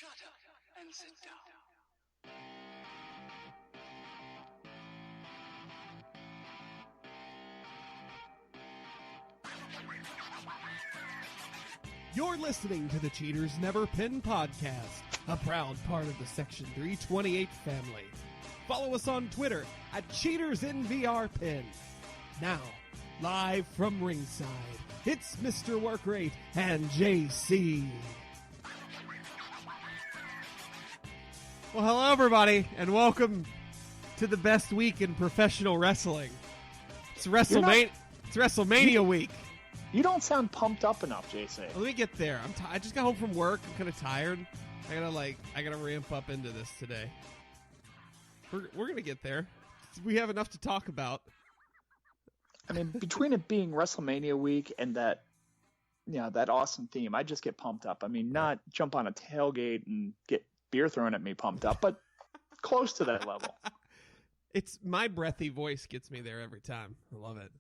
Shut up and sit down. You're listening to the Cheaters Never Pin podcast, a proud part of the Section 328 family. Follow us on Twitter at CheatersInVRPin. Now, live from ringside, it's Mr. Workrate and JC. Well, hello everybody, and welcome to the best week in professional wrestling. It's WrestleMania week. You don't sound pumped up enough, JC. Let me get there. I just got home from work. I'm kind of tired. I gotta ramp up into this today. We're gonna get there. We have enough to talk about. I mean, between it being WrestleMania week and that awesome theme, I just get pumped up. I mean, not jump on a tailgate and get beer thrown at me pumped up, but close to that level. It's my breathy voice gets me there every time. I love it.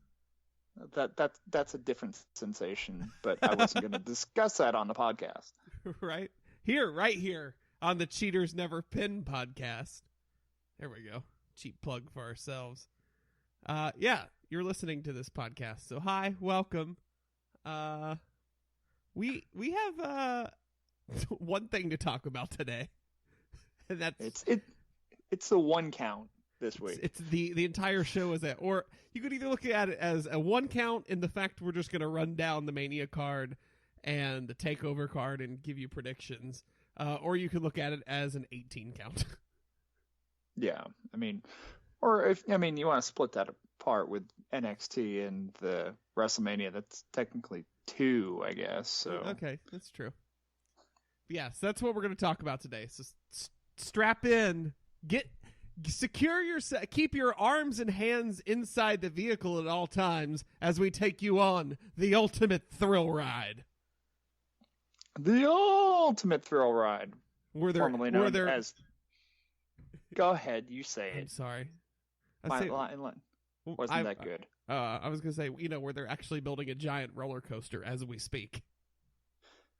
That's a different sensation, but I wasn't going to discuss that on the podcast. Right here on the Cheaters Never Pin podcast. There we go. Cheap plug for ourselves. You're listening to this podcast. So hi, welcome. We have one thing to talk about today. And that's it's the one count. This week. It's the entire show is that, or you could either look at it as a one count in the fact we're just going to run down the Mania card and the Takeover card and give you predictions, or you could look at it as an 18 count. Yeah, I mean, you want to split that apart with NXT and the WrestleMania. That's technically 2, I guess. So okay, that's true. But yeah, so that's what we're going to talk about today. So strap in, secure yourself. Keep your arms and hands inside the vehicle at all times as we take you on the ultimate thrill ride. The ultimate thrill ride. Formerly known as. Go ahead, you say it. I'm sorry. Wasn't that good? I was going to say, where they're actually building a giant roller coaster as we speak.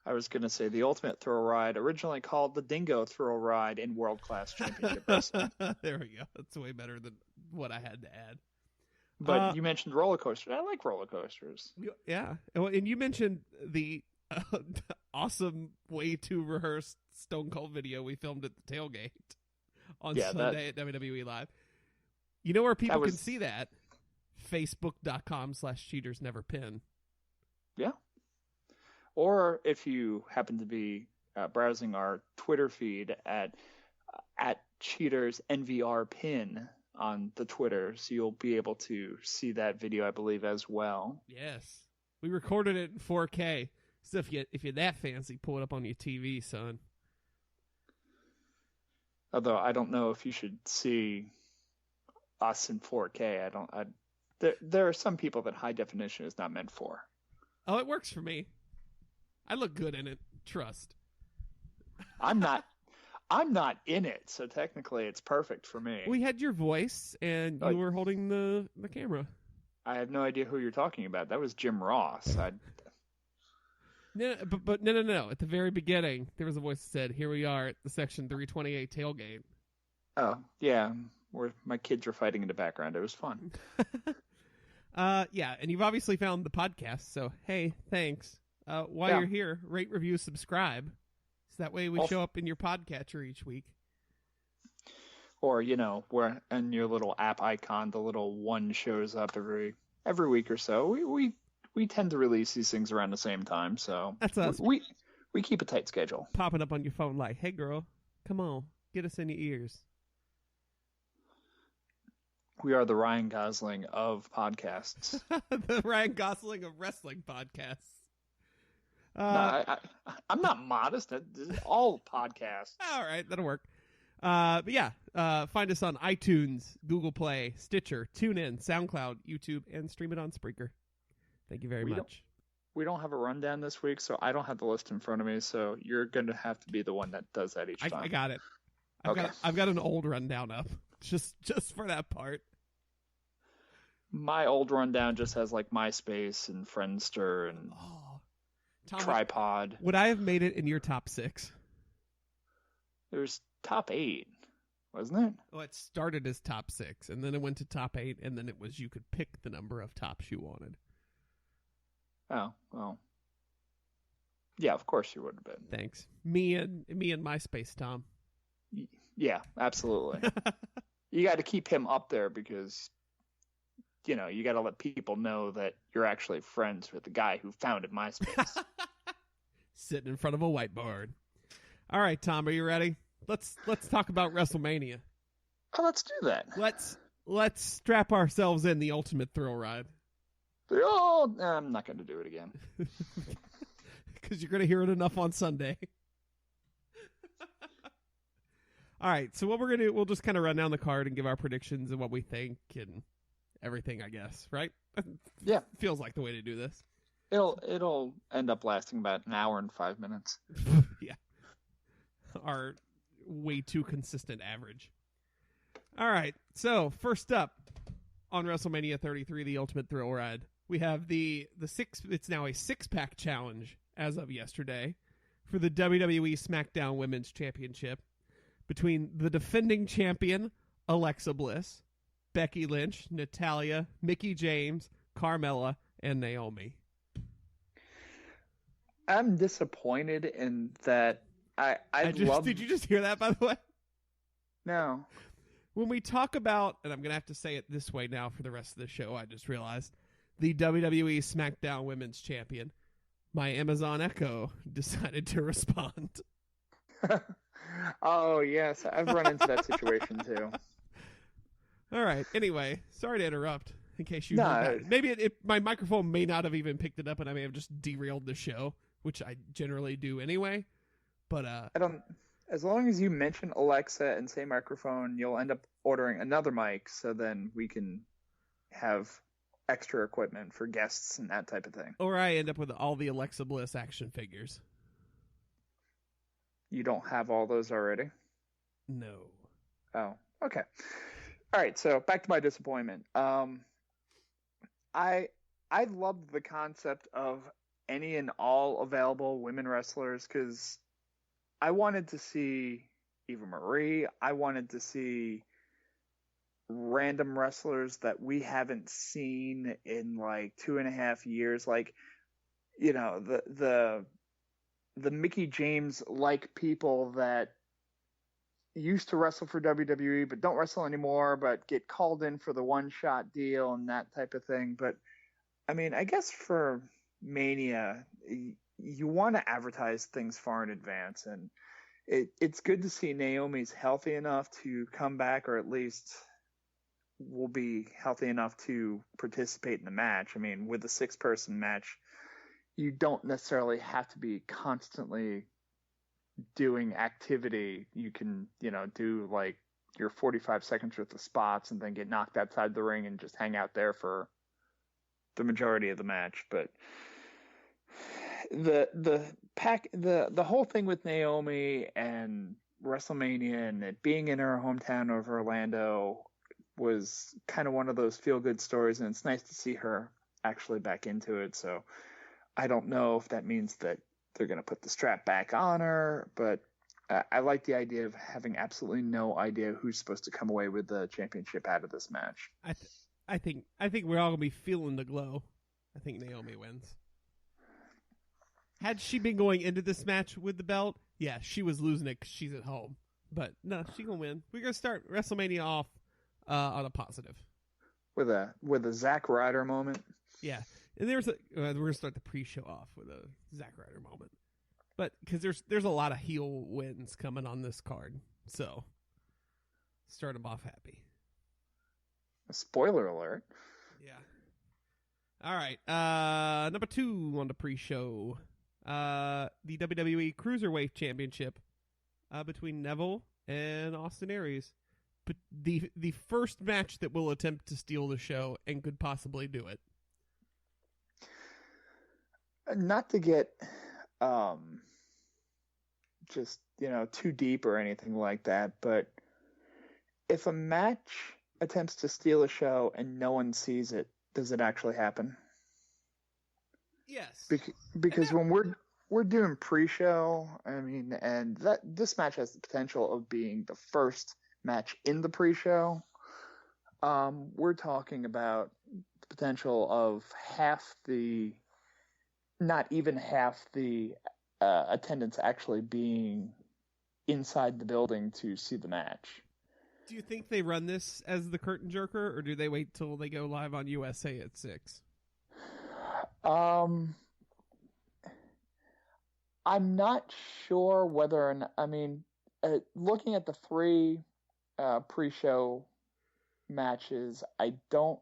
I was going to say the ultimate thrill ride, originally called the Dingo Thrill Ride in World Class Championship Wrestling. There we go. That's way better than what I had to add. But you mentioned roller coasters. I like roller coasters. Yeah. And you mentioned the awesome way to rehearse Stone Cold video we filmed at the tailgate on Sunday at WWE Live. You know where people can see that? Facebook.com/CheatersNeverPin. Yeah. Or if you happen to be browsing our Twitter feed at CheatersNVRPin on the Twitter, so you'll be able to see that video, I believe, as well. Yes, we recorded it in 4K. So if you're that fancy, pull it up on your TV, son. Although I don't know if you should see us in 4K. There are some people that high definition is not meant for. Oh, it works for me. I look good in it. Trust. I'm not in it, so technically it's perfect for me. We had your voice, and you were holding the camera. I have no idea who you're talking about. That was Jim Ross. No. At the very beginning, there was a voice that said, "Here we are at the Section 328 tailgate." Oh, yeah. Where my kids were fighting in the background. It was fun. Yeah, and you've obviously found the podcast, so hey, thanks. While you're here, rate, review, subscribe. So that way we show up in your podcatcher each week. Or, where in your little app icon, the little one shows up every week or so. We tend to release these things around the same time, so that's us. We keep a tight schedule. Popping up on your phone like, hey girl, come on, get us in your ears. We are the Ryan Gosling of podcasts. The Ryan Gosling of wrestling podcasts. No, I'm not modest. This is all podcasts. All right, that'll work. But yeah, find us on iTunes, Google Play, Stitcher, TuneIn, SoundCloud, YouTube, and stream it on Spreaker. Thank you very much. We don't have a rundown this week, so I don't have the list in front of me, so you're going to have to be the one that does that each time. I got it. Okay. I've got an old rundown up, just for that part. My old rundown just has like MySpace and Friendster and Tom, Tripod. Would I have made it in your top 6? It was top 8, wasn't it? Well, it started as top 6, and then it went to top 8, and then it was you could pick the number of tops you wanted. Oh, well. Yeah, of course you would have been. Thanks. Me and MySpace, Tom. Yeah, absolutely. You got to keep him up there because, you got to let people know that you're actually friends with the guy who founded MySpace. Sitting in front of a whiteboard. All right, Tom, are you ready? Let's talk about WrestleMania. Oh, let's do that. Let's strap ourselves in the ultimate thrill ride. Oh, I'm not going to do it again. Because you're going to hear it enough on Sunday. All right, so what we're going to do, we'll just kind of run down the card and give our predictions and what we think and everything, I guess, right? Yeah. Feels like the way to do this. It'll end up lasting about an hour and 5 minutes. Yeah. Our way too consistent average. All right, so first up on WrestleMania 33, the Ultimate Thrill Ride, we have the it's now a 6-pack challenge as of yesterday for the WWE SmackDown Women's Championship between the defending champion, Alexa Bliss, Becky Lynch, Natalya, Mickie James, Carmella, and Naomi. I'm disappointed in that. Did you just hear that, by the way? No. When we talk about, and I'm going to have to say it this way now for the rest of the show, I just realized, the WWE SmackDown Women's Champion, my Amazon Echo decided to respond. Oh, yes. I've run into that situation, too. All right. Anyway, sorry to interrupt in case you heard that. Maybe my microphone may not have even picked it up and I may have just derailed the show, which I generally do anyway. But as long as you mention Alexa and say microphone, you'll end up ordering another mic so then we can have extra equipment for guests and that type of thing. Or I end up with all the Alexa Bliss action figures. You don't have all those already? No. Oh, okay. All right, so back to my disappointment. I loved the concept of any and all available women wrestlers because I wanted to see Eva Marie. I wanted to see random wrestlers that we haven't seen in like 2.5 years. Like, the Mickie James like people that used to wrestle for WWE but don't wrestle anymore but get called in for the one-shot deal and that type of thing. But, I mean, I guess for Mania, you want to advertise things far in advance, and it's good to see Naomi's healthy enough to come back, or at least will be healthy enough to participate in the match. I mean, with a 6-person match, you don't necessarily have to be constantly doing activity. You can, do like your 45 seconds worth of spots and then get knocked outside the ring and just hang out there for the majority of the match. But the whole thing with Naomi and WrestleMania and it being in her hometown of Orlando was kind of one of those feel-good stories, and it's nice to see her actually back into it. So I don't know if that means that they're going to put the strap back on her, but I like the idea of having absolutely no idea who's supposed to come away with the championship out of this match. I think we're all going to be feeling the glow. I think Naomi wins. Had she been going into this match with the belt, yeah, she was losing it because she's at home. But no, she's going to win. We're going to start WrestleMania off on a positive. With a Zack Ryder moment? Yeah. And we're going to start the pre-show off with a Zack Ryder moment. But because there's a lot of heel wins coming on this card. So start them off happy. Spoiler alert. Yeah. All right. Number 2 on the pre-show. The WWE Cruiserweight Championship between Neville and Austin Aries. But the first match that will attempt to steal the show and could possibly do it. Not to get just, too deep or anything like that, but if a match attempts to steal a show and no one sees it, does it actually happen? Yes. Because when we're doing pre-show. I mean, and this match has the potential of being the first match in the pre-show. We're talking about the potential of not even half the attendance actually being inside the building to see the match. Do you think they run this as the curtain jerker, or do they wait till they go live on USA at 6? I'm not sure whether or not, I mean, looking at the 3 pre-show matches, I don't.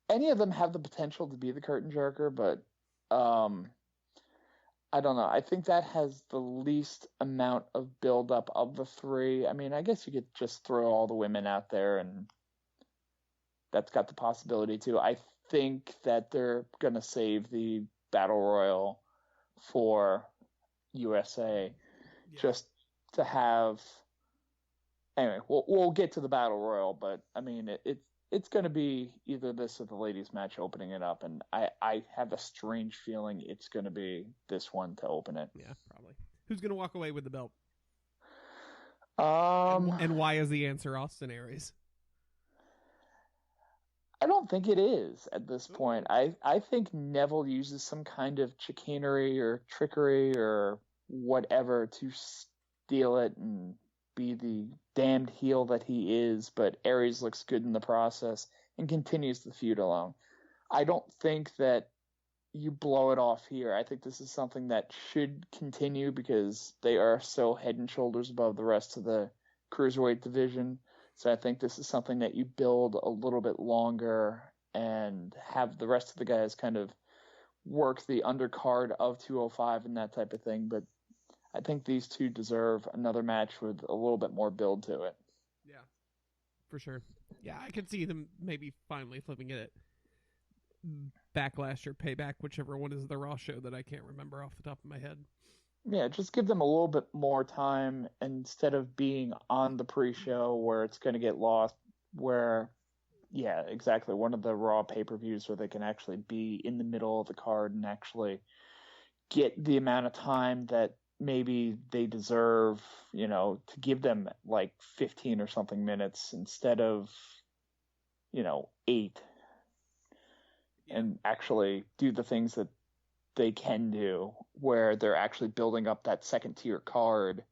Any of them have the potential to be the curtain jerker, but I don't know. I think that has the least amount of buildup of the 3. I mean, I guess you could just throw all the women out there, and that's got the possibility too. I think that they're going to save the Battle Royal for USA just to have. Anyway, we'll get to the Battle Royal, but I mean, it's going to be either this or the ladies match opening it up, and I have a strange feeling it's going to be this one to open it. Yeah, probably. Who's going to walk away with the belt? And why is the answer Austin Aries? I don't think it is at this point. I think Neville uses some kind of chicanery or trickery or whatever to steal it and be the damned heel that he is, but Aries looks good in the process and continues the feud along. I don't think that you blow it off here. I think this is something that should continue because they are so head and shoulders above the rest of the cruiserweight division. So I think this is something that you build a little bit longer and have the rest of the guys kind of work the undercard of 205 and that type of thing. But I think these two deserve another match with a little bit more build to it. Yeah, for sure. Yeah, I could see them maybe finally flipping it at Backlash or Payback, whichever one is the Raw show that I can't remember off the top of my head. Yeah, just give them a little bit more time instead of being on the pre-show where it's going to get lost, where, yeah, exactly, one of the Raw pay-per-views where they can actually be in the middle of the card and actually get the amount of time that maybe they deserve, to give them like 15 or something minutes instead of, 8, and actually do the things that they can do where they're actually building up that second tier card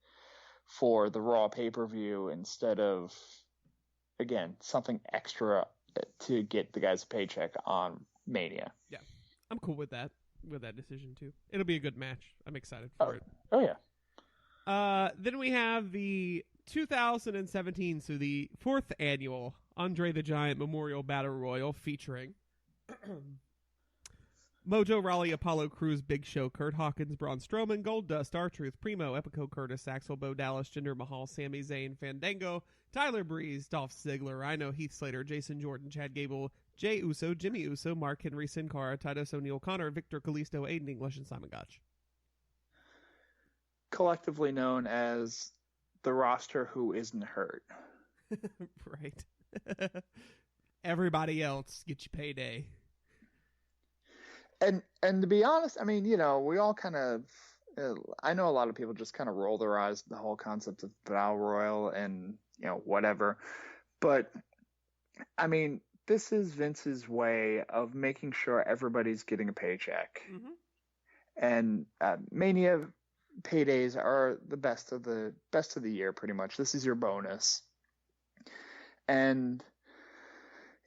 for the Raw pay-per-view instead of, again, something extra to get the guys a paycheck on Mania. Yeah, I'm cool with that decision too. It'll be a good match. I'm excited for it. Oh yeah. Then we have the 2017, so the 4th annual Andre the Giant Memorial Battle Royal featuring Mojo Rawley, Apollo Crews, Big Show, Kurt Hawkins, Braun Strowman, Goldust, R-Truth, Primo, Epico, Curtis, Axel, Bo Dallas, Jinder Mahal, Sami Zayn, Fandango, Tyler Breeze, Dolph Ziggler, Rhino, Heath Slater, Jason Jordan, Chad Gable, Jay Uso, Jimmy Uso, Mark Henry, Sin Cara, Titus O'Neil, Connor, Victor Kalisto, Aiden English, and Simon Gotch. Collectively known as the roster who isn't hurt. Right. Everybody else get your payday. And to be honest, I mean, we all kind of, I know a lot of people just kind of roll their eyes at the whole concept of Battle Royal and, whatever. But, I mean, this is Vince's way of making sure everybody's getting a paycheck. Mm-hmm. And Mania paydays are the best of the year, pretty much. This is your bonus. And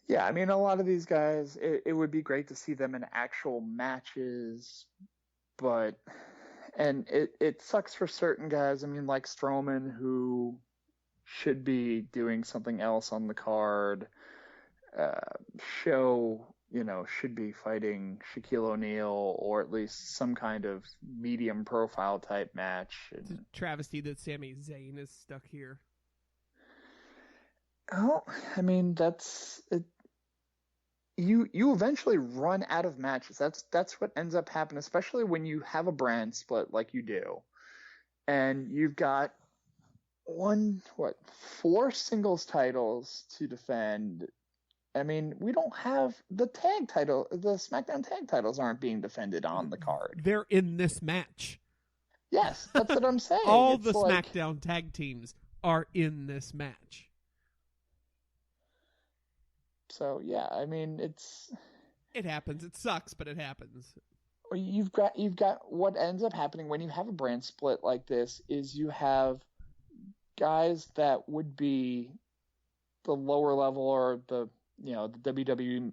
yeah, I mean, a lot of these guys, it would be great to see them in actual matches, and it sucks for certain guys. I mean, like Strowman, who should be doing something else on the card. Show, should be fighting Shaquille O'Neal or at least some kind of medium profile type match. It's a travesty that Sami Zayn is stuck here. Oh, I mean, that's it. You eventually run out of matches. That's what ends up happening, especially when you have a brand split like you do, and you've got 4 singles titles to defend, I mean, we don't have the tag title. The SmackDown tag titles aren't being defended on the card. They're in this match. Yes, that's what I'm saying. All It's the like, SmackDown tag teams are in this match. so yeah, I mean, It happens. It sucks, but it happens. you've got what ends up happening when you have a brand split like this is you have guys that would be the lower level or the WWE.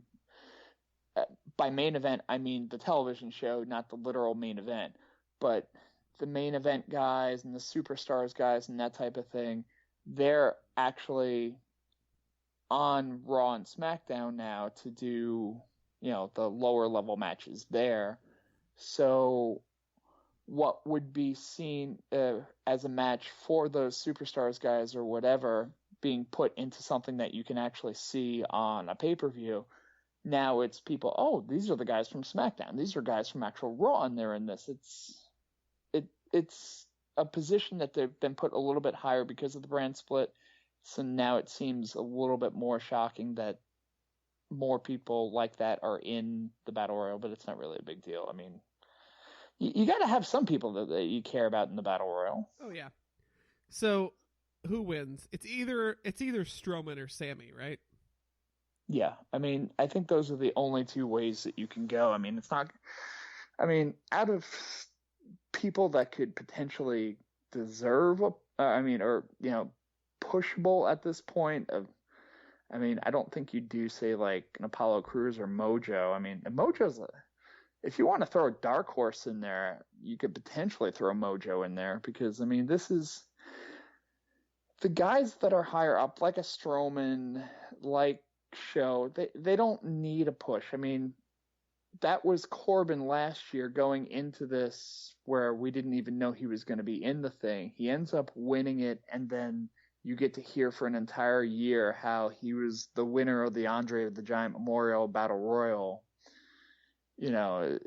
By main event, I mean the television show, not the literal main event, but the main event guys and the superstars guys and that type of thing, they're actually on Raw and SmackDown now to do, the lower level matches there. So what would be seen as a match for those superstars guys or whatever being put into something that you can actually see on a pay-per-view. Now it's people, oh, these are the guys from SmackDown. These are guys from actual Raw, and they're in this. It's a position that they've been put a little bit higher because of the brand split. So now it seems a little bit more shocking that more people like that are in the Battle Royal, but it's not really a big deal. I mean, you got to have some people that you care about in the Battle Royal. Oh yeah. So who wins? It's either Strowman or Sammy, right? Yeah, I mean, I think those are the only two ways that you can go. I mean, it's not. I mean, out of people that could potentially deserve, pushable at this point. I mean, I don't think you do say like an Apollo Crews or Mojo. I mean, Mojo's if you want to throw a dark horse in there, you could potentially throw Mojo in there because I mean, this is the guys that are higher up, like a Strowman, like Show. They don't need a push. I mean, that was Corbin last year going into this where we didn't even know he was going to be in the thing. He ends up winning it, and then you get to hear for an entire year how he was the winner of the Andre the Giant Memorial Battle Royal. Are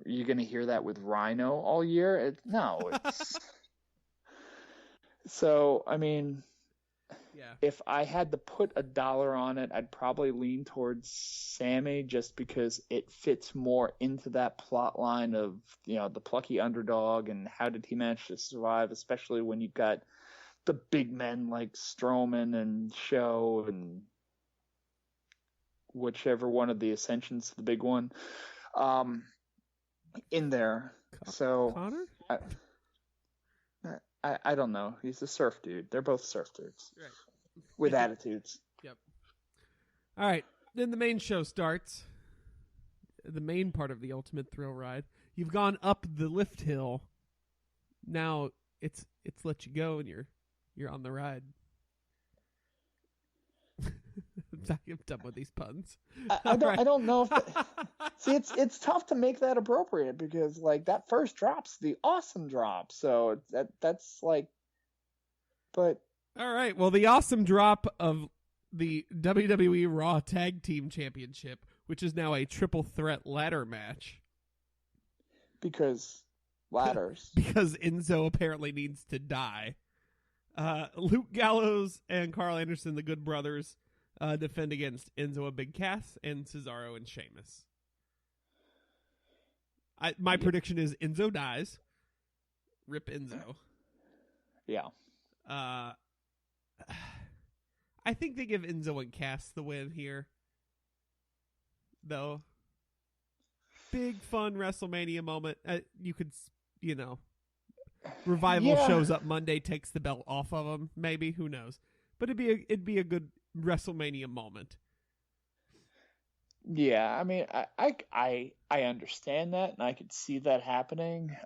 you going to hear that with Rhino all year? No. So, I mean, yeah. If I had to put $1 on it, I'd probably lean towards Sammy just because it fits more into that plot line of, the plucky underdog and how did he manage to survive, especially when you've got the big men like Strowman and Show and whichever one of the Ascensions, the big one, in there. So Connor? I don't know. He's a surf dude. They're both surf dudes. Right. With attitudes. Yep. All right. Then the main show starts. The main part of the Ultimate Thrill Ride. You've gone up the lift hill. Now it's let you go and you're on the ride. I'm done with these puns. I don't know if see it's tough to make that appropriate because like that first drop's the awesome drop. So that's like, but all right. Well, the awesome drop of the WWE Raw Tag Team Championship, which is now a triple threat ladder match. Because ladders. Because Enzo apparently needs to die. Luke Gallows and Carl Anderson, the Good Brothers, defend against Enzo and Big Cass and Cesaro and Sheamus. My prediction is Enzo dies. Rip Enzo. Yeah. I think they give Enzo and Cass the win here. Though. Big fun WrestleMania moment. You could, Revival shows up Monday, takes the belt off of him. Maybe, who knows? But it'd be a good WrestleMania moment. Yeah, I mean, I understand that, and I could see that happening.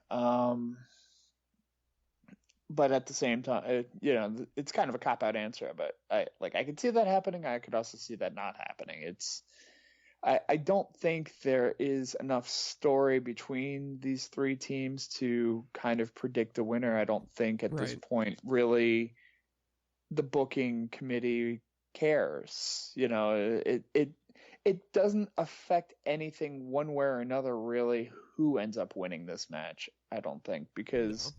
But at the same time, it's kind of a cop-out answer. But I could see that happening. I could also see that not happening. I don't think there is enough story between these three teams to kind of predict a winner. I don't think at this point really the booking committee cares. It doesn't affect anything one way or another really who ends up winning this match. I don't think because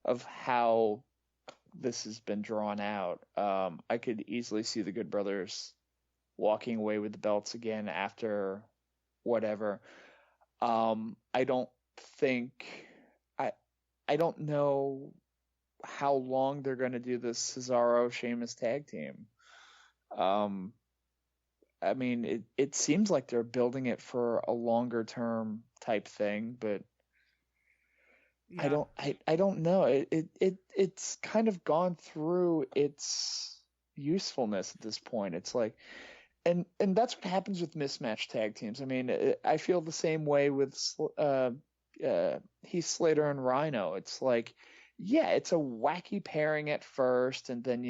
of how this has been drawn out. I could easily see the Good Brothers walking away with the belts again after whatever. I don't think I I don't know how long they're going to do this Cesaro Sheamus tag team. Um, I mean, it seems like they're building it for a longer term type thing, but Yeah. I don't know. It's kind of gone through its usefulness at this point. It's like, and that's what happens with mismatched tag teams. I mean, I feel the same way with Heath Slater and Rhino. It's like, yeah, it's a wacky pairing at first, and then,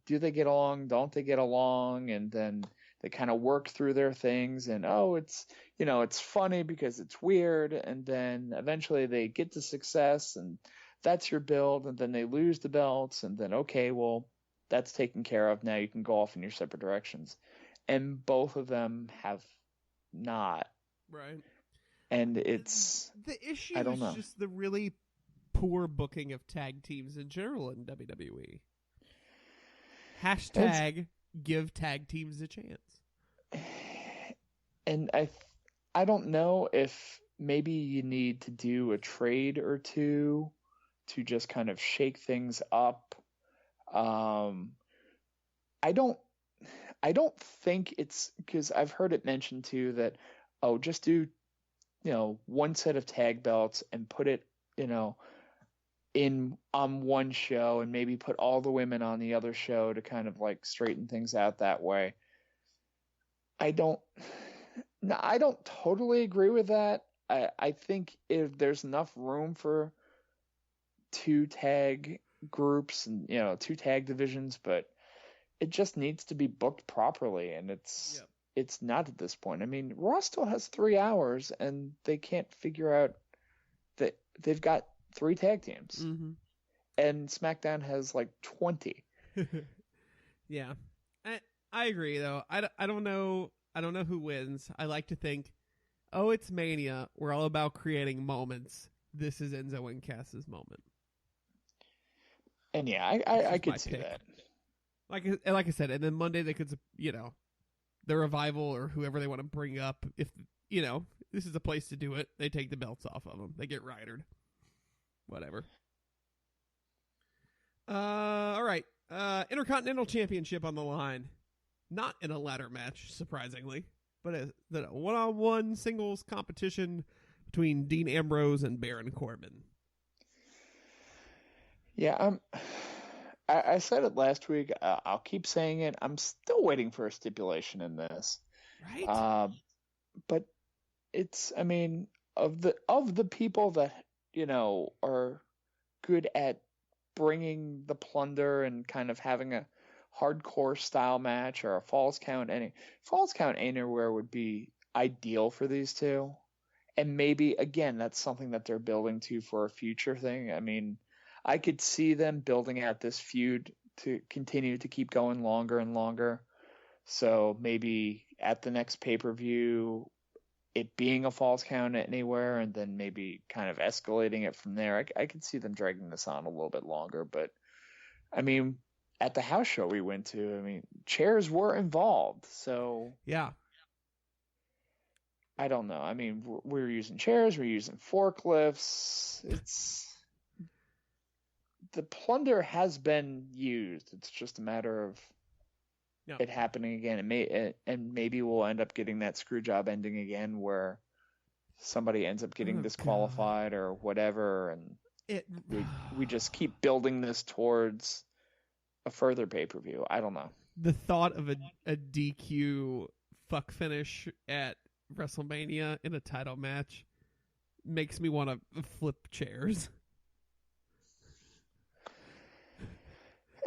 do they get along? Don't they get along? And then they kind of work through their things, and it's funny because it's weird, and then eventually they get to success, and that's your build, and then they lose the belts, and then, okay, well, that's taken care of. Now you can go off in your separate directions. And both of them have not. Right. And it's the issue I don't is know. just the really poor booking of tag teams in general in WWE. Hashtag give tag teams a chance. And I don't know if maybe you need to do a trade or two to just kind of shake things up. I don't think it's because I've heard it mentioned too that, just do, one set of tag belts and put it, in on one show, and maybe put all the women on the other show to kind of like straighten things out that way. I don't totally agree with that. I think if there's enough room for two tag groups and, two tag divisions, but it just needs to be booked properly, and it's not at this point. I mean, Raw still has 3 hours, and they can't figure out that they've got 3 tag teams, and SmackDown has like 20. Yeah, I agree though. I don't know who wins. I like to think, it's Mania. We're all about creating moments. This is Enzo and Cass's moment. And yeah, I could see pick. that. Like I said, and then Monday they could, the Revival or whoever they want to bring up. If this is a place to do it, they take the belts off of them. They get ridered. Whatever. All right. Intercontinental Championship on the line. Not in a ladder match, surprisingly, but a one-on-one singles competition between Dean Ambrose and Baron Corbin. Yeah, I said it last week. I'll keep saying it. I'm still waiting for a stipulation in this. Right. But it's, I mean, of the people that, are good at bringing the plunder and kind of having a hardcore style match or a falls count anywhere would be ideal for these two. And maybe, again, that's something that they're building to for a future thing. I mean, I could see them building out this feud to continue to keep going longer and longer. So maybe at the next pay-per-view, it being a falls count anywhere, and then maybe kind of escalating it from there. I could see them dragging this on a little bit longer. But, I mean, at the house show we went to, I mean, chairs were involved. So yeah. I don't know. I mean, we were using chairs, we're using forklifts. The plunder has been used. It's just a matter of it happening again. And maybe we'll end up getting that screw job ending again where somebody ends up getting disqualified or whatever. And we just keep building this towards a further pay-per-view. I don't know. The thought of a DQ fuck finish at WrestleMania in a title match makes me want to flip chairs.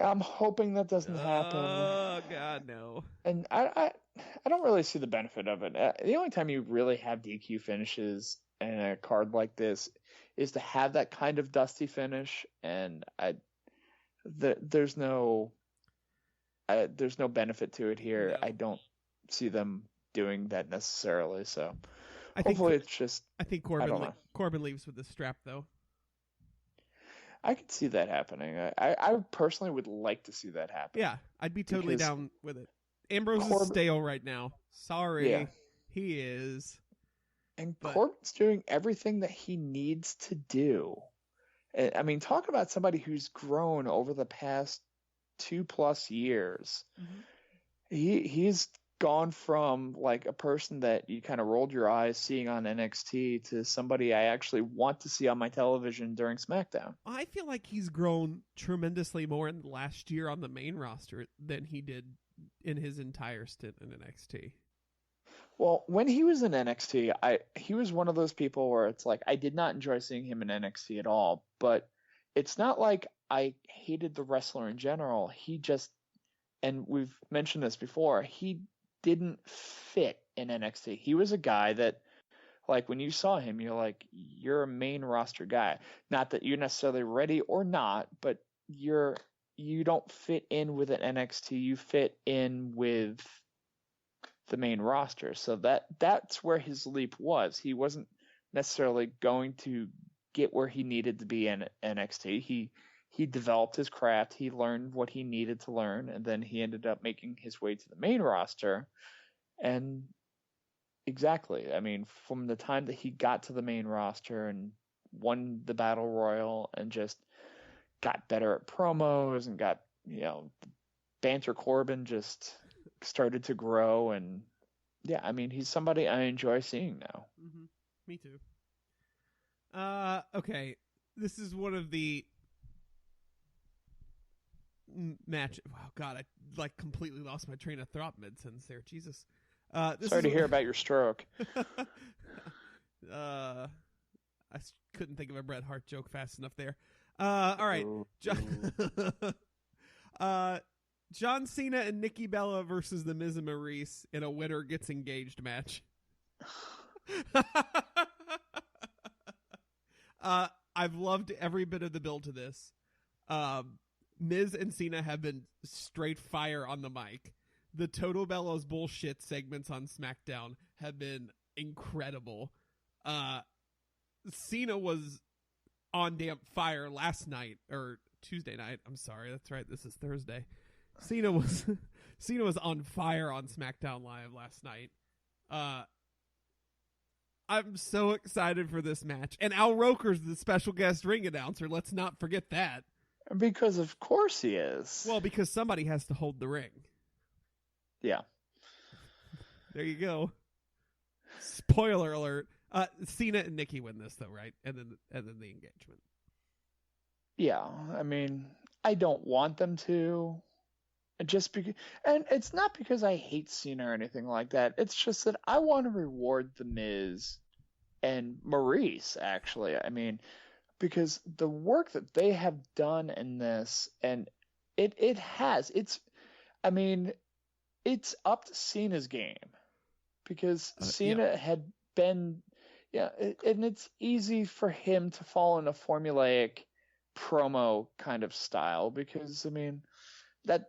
I'm hoping that doesn't happen. Oh God, no! And I don't really see the benefit of it. The only time you really have DQ finishes in a card like this is to have that kind of dusty finish, and there's no benefit to it here. No. I don't see them doing that necessarily. So hopefully it's just. I think Corbin leaves with the strap though. I could see that happening. I personally would like to see that happen. Yeah, I'd be totally down with it. Ambrose is stale right now. Sorry. Yeah. He is. And Corbin's doing everything that he needs to do. I mean, talk about somebody who's grown over the past 2+ years. Mm-hmm. He's gone from like a person that you kind of rolled your eyes seeing on NXT to somebody I actually want to see on my television during SmackDown. I feel like he's grown tremendously more in the last year on the main roster than he did in his entire stint in NXT. Well, when he was in NXT, he was one of those people where it's like I did not enjoy seeing him in NXT at all, but it's not like I hated the wrestler in general. He just, and we've mentioned this before, he didn't fit in NXT. He was a guy that, like, when you saw him, you're like, you're a main roster guy. Not that you're necessarily ready or not, but you don't fit in with an NXT. You fit in with the main roster. So that's where his leap was. He wasn't necessarily going to get where he needed to be in NXT. He developed his craft. He learned what he needed to learn, and then he ended up making his way to the main roster. And exactly, I mean, from the time that he got to the main roster and won the Battle Royal and just got better at promos and got, Banter Corbin just started to grow. And yeah, I mean, he's somebody I enjoy seeing now. Mm-hmm. Me too. Okay. This is one of the match. Wow, God, I completely lost my train of thought mid-sentence there. Jesus. Sorry to hear about your stroke. I couldn't think of a Bret Hart joke fast enough there. All right. John Cena and Nikki Bella versus The Miz and Maurice in a winner gets engaged match. I've loved every bit of the build to this. Miz and Cena have been straight fire on the mic. The Total Bellas bullshit segments on SmackDown have been incredible. Cena was on damn fire last night, or Tuesday night. I'm sorry, that's right. This is Thursday. Cena was on fire on SmackDown Live last night. I'm so excited for this match. And Al Roker's the special guest ring announcer. Let's not forget that. Because of course he is. Well, because somebody has to hold the ring. Yeah. There you go. Spoiler alert. Cena and Nikki win this though, right? And then the engagement. Yeah, I mean, I don't want them to. Just because, and it's not because I hate Cena or anything like that. It's just that I want to reward The Miz and Maurice, actually. I mean, because the work that they have done in this, and it's up to Cena's game, because Cena had been, and it's easy for him to fall in a formulaic promo kind of style, because I mean,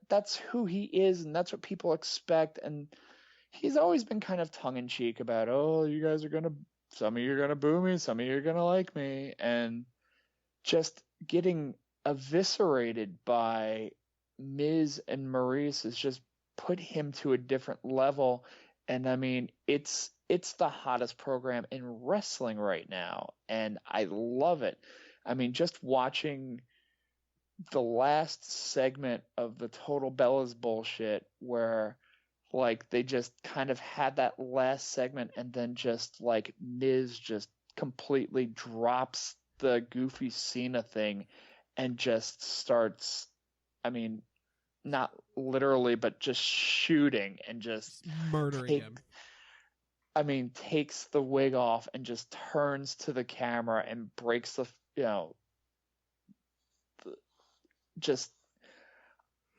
that's who he is and that's what people expect. And he's always been kind of tongue-in-cheek about, some of you are gonna boo me, some of you are gonna like me, and just getting eviscerated by Miz and Maurice has just put him to a different level. And I mean, it's the hottest program in wrestling right now, and I love it. I mean, just watching the last segment of the Total Bellas bullshit, where like they just kind of had that last segment, and then just like Miz just completely drops the goofy Cena thing and just starts, I mean, not literally, but just shooting and just murdering him. I mean, takes the wig off and just turns to the camera and breaks the,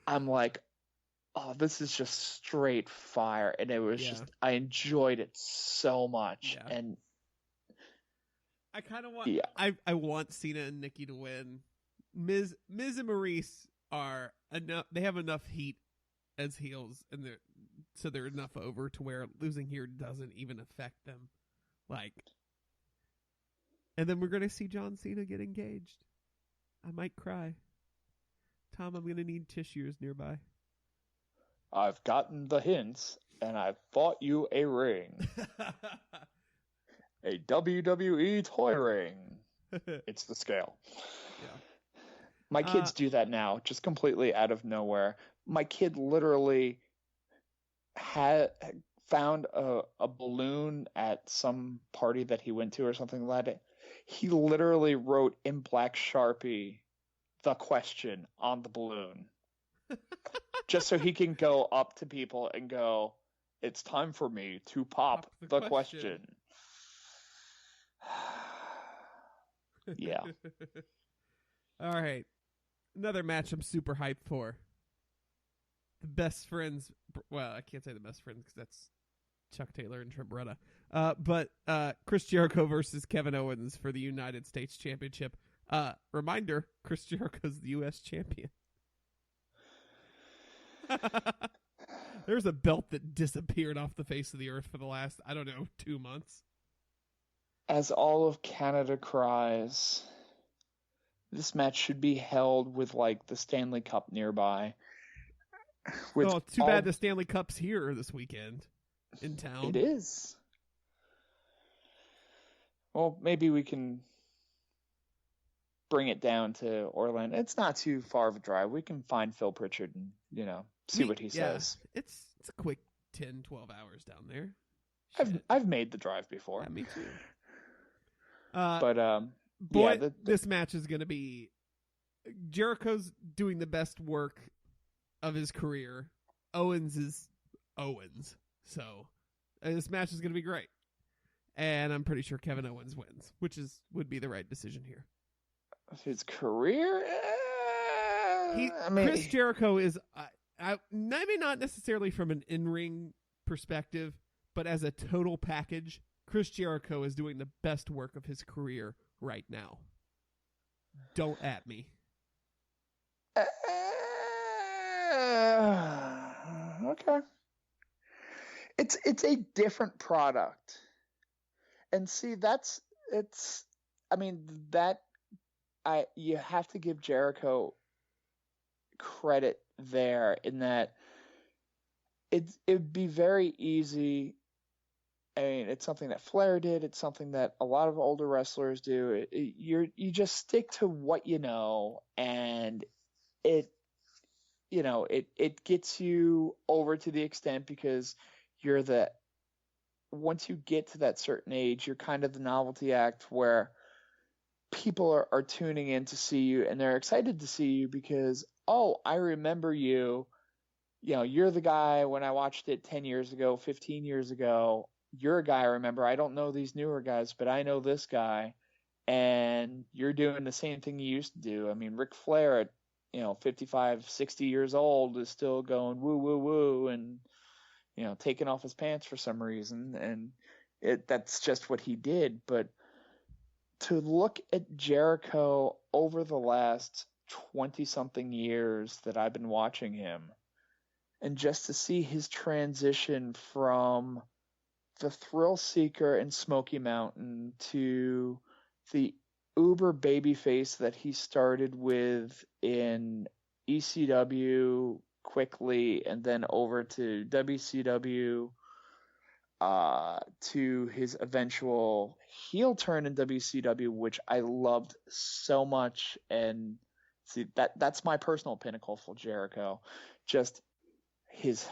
I'm like, oh, this is just straight fire. And it was just, I enjoyed it so much. Yeah. And I kind of want, I want Cena and Nikki to win. Miz and Maurice are enough, they have enough heat as heels, and they're enough over to where losing here doesn't even affect them. And then we're going to see John Cena get engaged. I might cry. Tom, I'm going to need tissues nearby. I've gotten the hints, and I've bought you a ring. A WWE toy ring. It's the scale. Yeah. My kids do that now, just completely out of nowhere. My kid literally had found a balloon at some party that he went to or something like that. He literally wrote in black Sharpie the question on the balloon. Just so he can go up to people and go, it's time for me to pop the question. Yeah. All right. Another match I'm super hyped for. The best friends. Well, I can't say the best friends because that's Chuck Taylor and Trent Beretta. But Chris Jericho versus Kevin Owens for the United States Championship. Reminder, Chris Jericho's the U.S. champion. There's a belt that disappeared off the face of the earth for the last, 2 months. As all of Canada cries, this match should be held with, like, the Stanley Cup nearby. Too bad the Stanley Cup's here this weekend in town. It is. Well, maybe we can bring it down to Orlando. It's not too far of a drive. We can find Phil Pritchard and, see what he says. It's a quick 10, 12 hours down there. I've made the drive before. Yeah, me too. This match is going to be Jericho's doing the best work of his career. Owens is Owens. So this match is going to be great. And I'm pretty sure Kevin Owens wins, which would be the right decision here. His career? Chris Jericho is, maybe not necessarily from an in-ring perspective, but as a total package, Chris Jericho is doing the best work of his career right now. Don't at me. Okay. It's a different product. And see, you have to give Jericho credit there in that it'd be very easy. I mean, it's something that Flair did. It's something that a lot of older wrestlers do. You just stick to what you know, and it gets you over to the extent because once you get to that certain age, you're kind of the novelty act where people are tuning in to see you, and they're excited to see you because, oh, I remember you. You're the guy when I watched it 10 years ago, 15 years ago. You're a guy I remember. I don't know these newer guys, but I know this guy. And you're doing the same thing you used to do. I mean, Ric Flair at, 55, 60 years old is still going woo, woo, woo, and, taking off his pants for some reason. And that's just what he did. But to look at Jericho over the last 20-something years that I've been watching him, and just to see his transition from the thrill seeker in Smoky Mountain to the uber babyface that he started with in ECW quickly and then over to WCW, to his eventual heel turn in WCW, which I loved so much. And see, that's my personal pinnacle for Jericho. Just his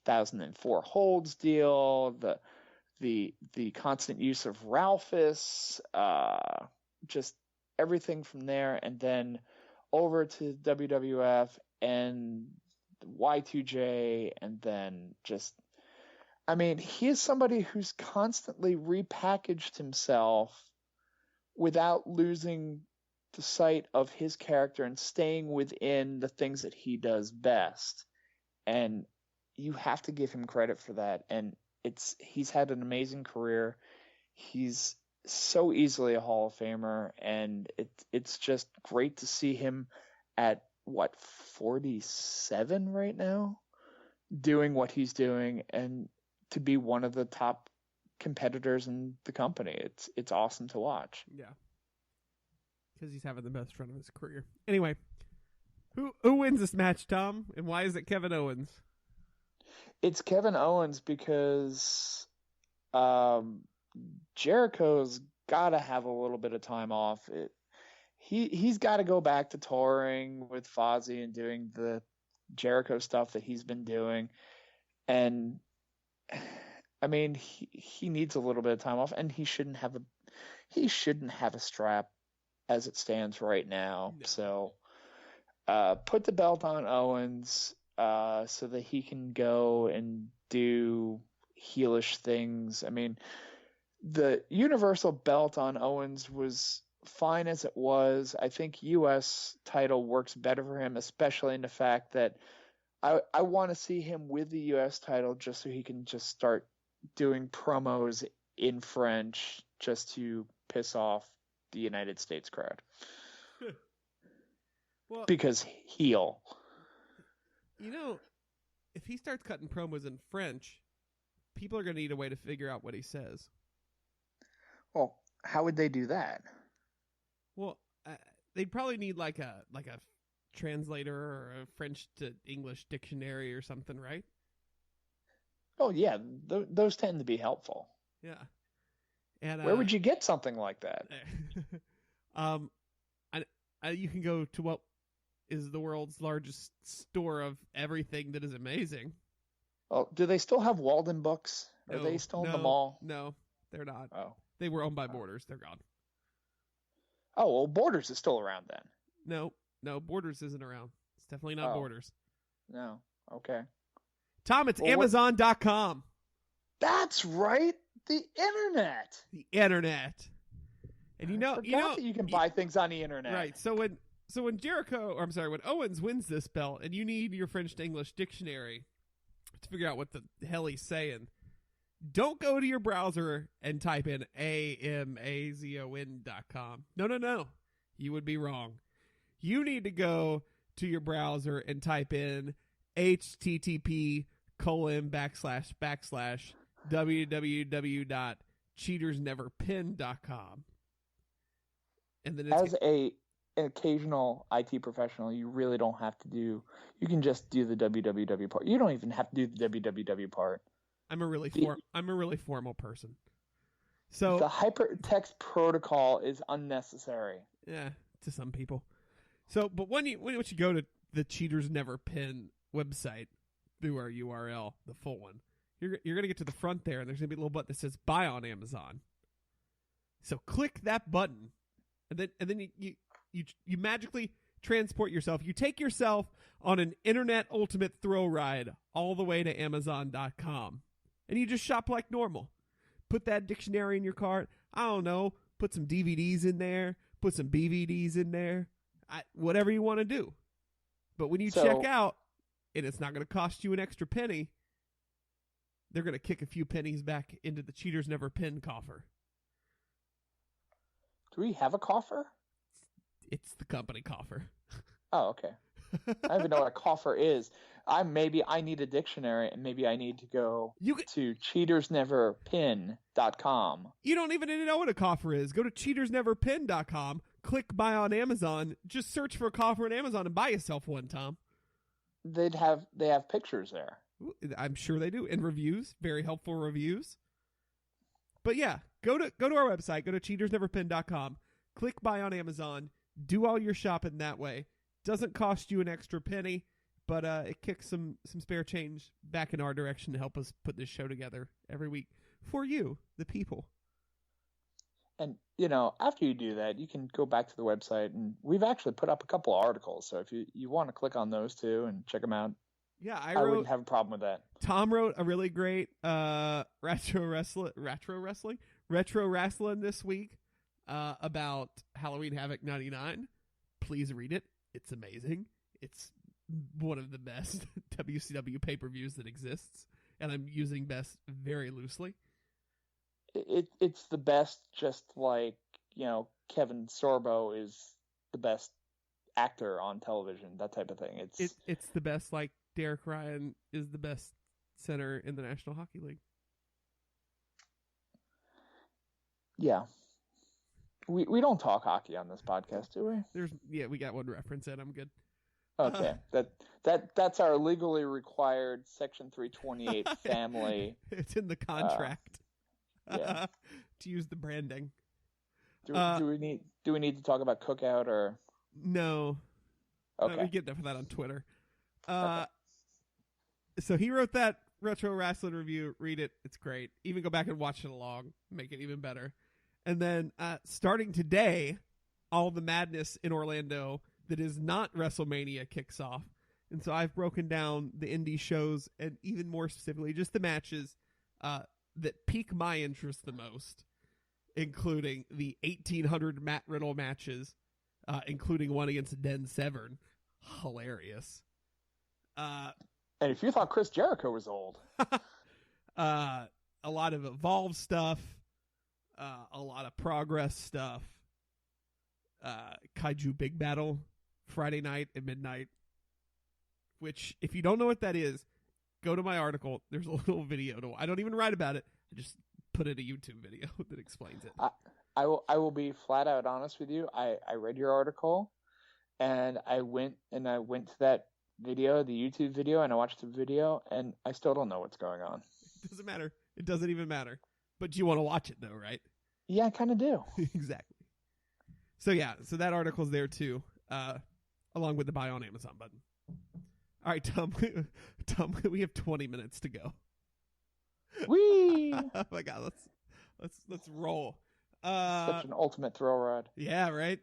2004 holds deal, the constant use of Ralphus, just everything from there, and then over to WWF and Y2J, and then he is somebody who's constantly repackaged himself without losing the sight of his character and staying within the things that he does best. And you have to give him credit for that. And he's had an amazing career. He's so easily a Hall of Famer, and it's just great to see him at 47 right now, doing what he's doing, and to be one of the top competitors in the company. It's awesome to watch. Yeah, because he's having the best run of his career. Anyway, who wins this match, Tom, and why is it Kevin Owens? It's Kevin Owens because Jericho's got to have a little bit of time off. He's got to go back to touring with Fozzy and doing the Jericho stuff that he's been doing. And I mean, he needs a little bit of time off, and he shouldn't have a strap as it stands right now. No. So put the belt on Owens so that he can go and do heelish things. I mean, the Universal belt on Owens was fine as it was. I think U.S. title works better for him, especially in the fact that I want to see him with the U.S. title just so he can just start doing promos in French just to piss off the United States crowd. Well, because heel. You know, if he starts cutting promos in French, people are going to need a way to figure out what he says. Well, how would they do that? Well, they'd probably need like a translator or a French to English dictionary or something, right? Oh yeah, those tend to be helpful. Yeah. And where would you get something like that? You can go to what is the world's largest store of everything that is amazing. Oh, do they still have Walden books? Are they still in the mall? No, they're not. Oh. They were owned by Borders. They're gone. Oh, well, Borders is still around then. No, Borders isn't around. It's definitely not Borders. No, okay. Tom, it's Amazon.com. That's right, the internet. The internet. And you know that you can buy things on the internet. Right. So when when Owens wins this belt and you need your French to English dictionary to figure out what the hell he's saying, don't go to your browser and type in amazon.com. No. You would be wrong. You need to go to your browser and type in http://www.cheatersneverpin.com. And then as an occasional IT professional, you really don't have to do. You can just do the www part. You don't even have to do the www part. I'm a really formal person. So the hypertext protocol is unnecessary. Yeah, to some people. So, but when you go to the Cheaters Never Pin website through our URL, the full one, you're gonna get to the front there, and there's gonna be a little button that says "Buy on Amazon." So click that button, and then you magically transport yourself. You take yourself on an internet ultimate thrill ride all the way to Amazon.com, and you just shop like normal. Put that dictionary in your cart. I don't know. Put some DVDs in there. Put some BVDs in there. Whatever you want to do. But when you check out, and it's not going to cost you an extra penny, they're going to kick a few pennies back into the Cheaters Never Pin coffer. Do we have a coffer? It's the company coffer. Oh, okay. I don't even know what a coffer is. Maybe I need a dictionary, and maybe I need to go to cheatersneverpin.com. You don't even need to know what a coffer is. Go to cheatersneverpin.com, click buy on Amazon, just search for a coffer on Amazon and buy yourself one, Tom. They have pictures there. I'm sure they do. And reviews, very helpful reviews. But yeah, go to our website, go to cheatersneverpin.com, click buy on Amazon, do all your shopping that way. Doesn't cost you an extra penny, but it kicks some spare change back in our direction to help us put this show together every week for you, the people. And, after you do that, you can go back to the website, and we've actually put up a couple articles. So if you want to click on those too and check them out, yeah, I wouldn't have a problem with that. Tom wrote a really great retro wrestling this week about Halloween Havoc 99. Please read it. It's amazing. It's one of the best WCW pay-per-views that exists, and I'm using best very loosely. It's the best, just like, Kevin Sorbo is the best actor on television, that type of thing. It's the best, like Derek Ryan is the best center in the National Hockey League. Yeah. We don't talk hockey on this podcast, do we? We got one reference in. I'm good. Okay, that's our legally required Section 328 family. It's in the contract. Yeah. To use the branding. Do we need to talk about Cookout or no? Okay. We get that for that on Twitter. Okay. So he wrote that retro wrestling review. Read it; it's great. Even go back and watch it along, make it even better. And then starting today, all the madness in Orlando that is not WrestleMania kicks off. And so I've broken down the indie shows and even more specifically just the matches that pique my interest the most, including the 1800 Matt Riddle matches, including one against Den Severn. Hilarious. And if you thought Chris Jericho was old. A lot of Evolve stuff, a lot of Progress stuff, Kaiju Big Battle, Friday night at midnight, which, if you don't know what that is, go to my article. There's a little video. I don't even write about it. I just put in a YouTube video that explains it. I will be flat out honest with you. I read your article, and I went to that video, the YouTube video, and I watched the video, and I still don't know what's going on. It doesn't matter. It doesn't even matter. But you want to watch it, though, right? Yeah, I kind of do. Exactly. So, yeah. So that article's there, too, along with the buy on Amazon button. All right, Tom, we have 20 minutes to go. Whee! Oh, my God. Let's roll. Such an ultimate thrill ride. Yeah, right?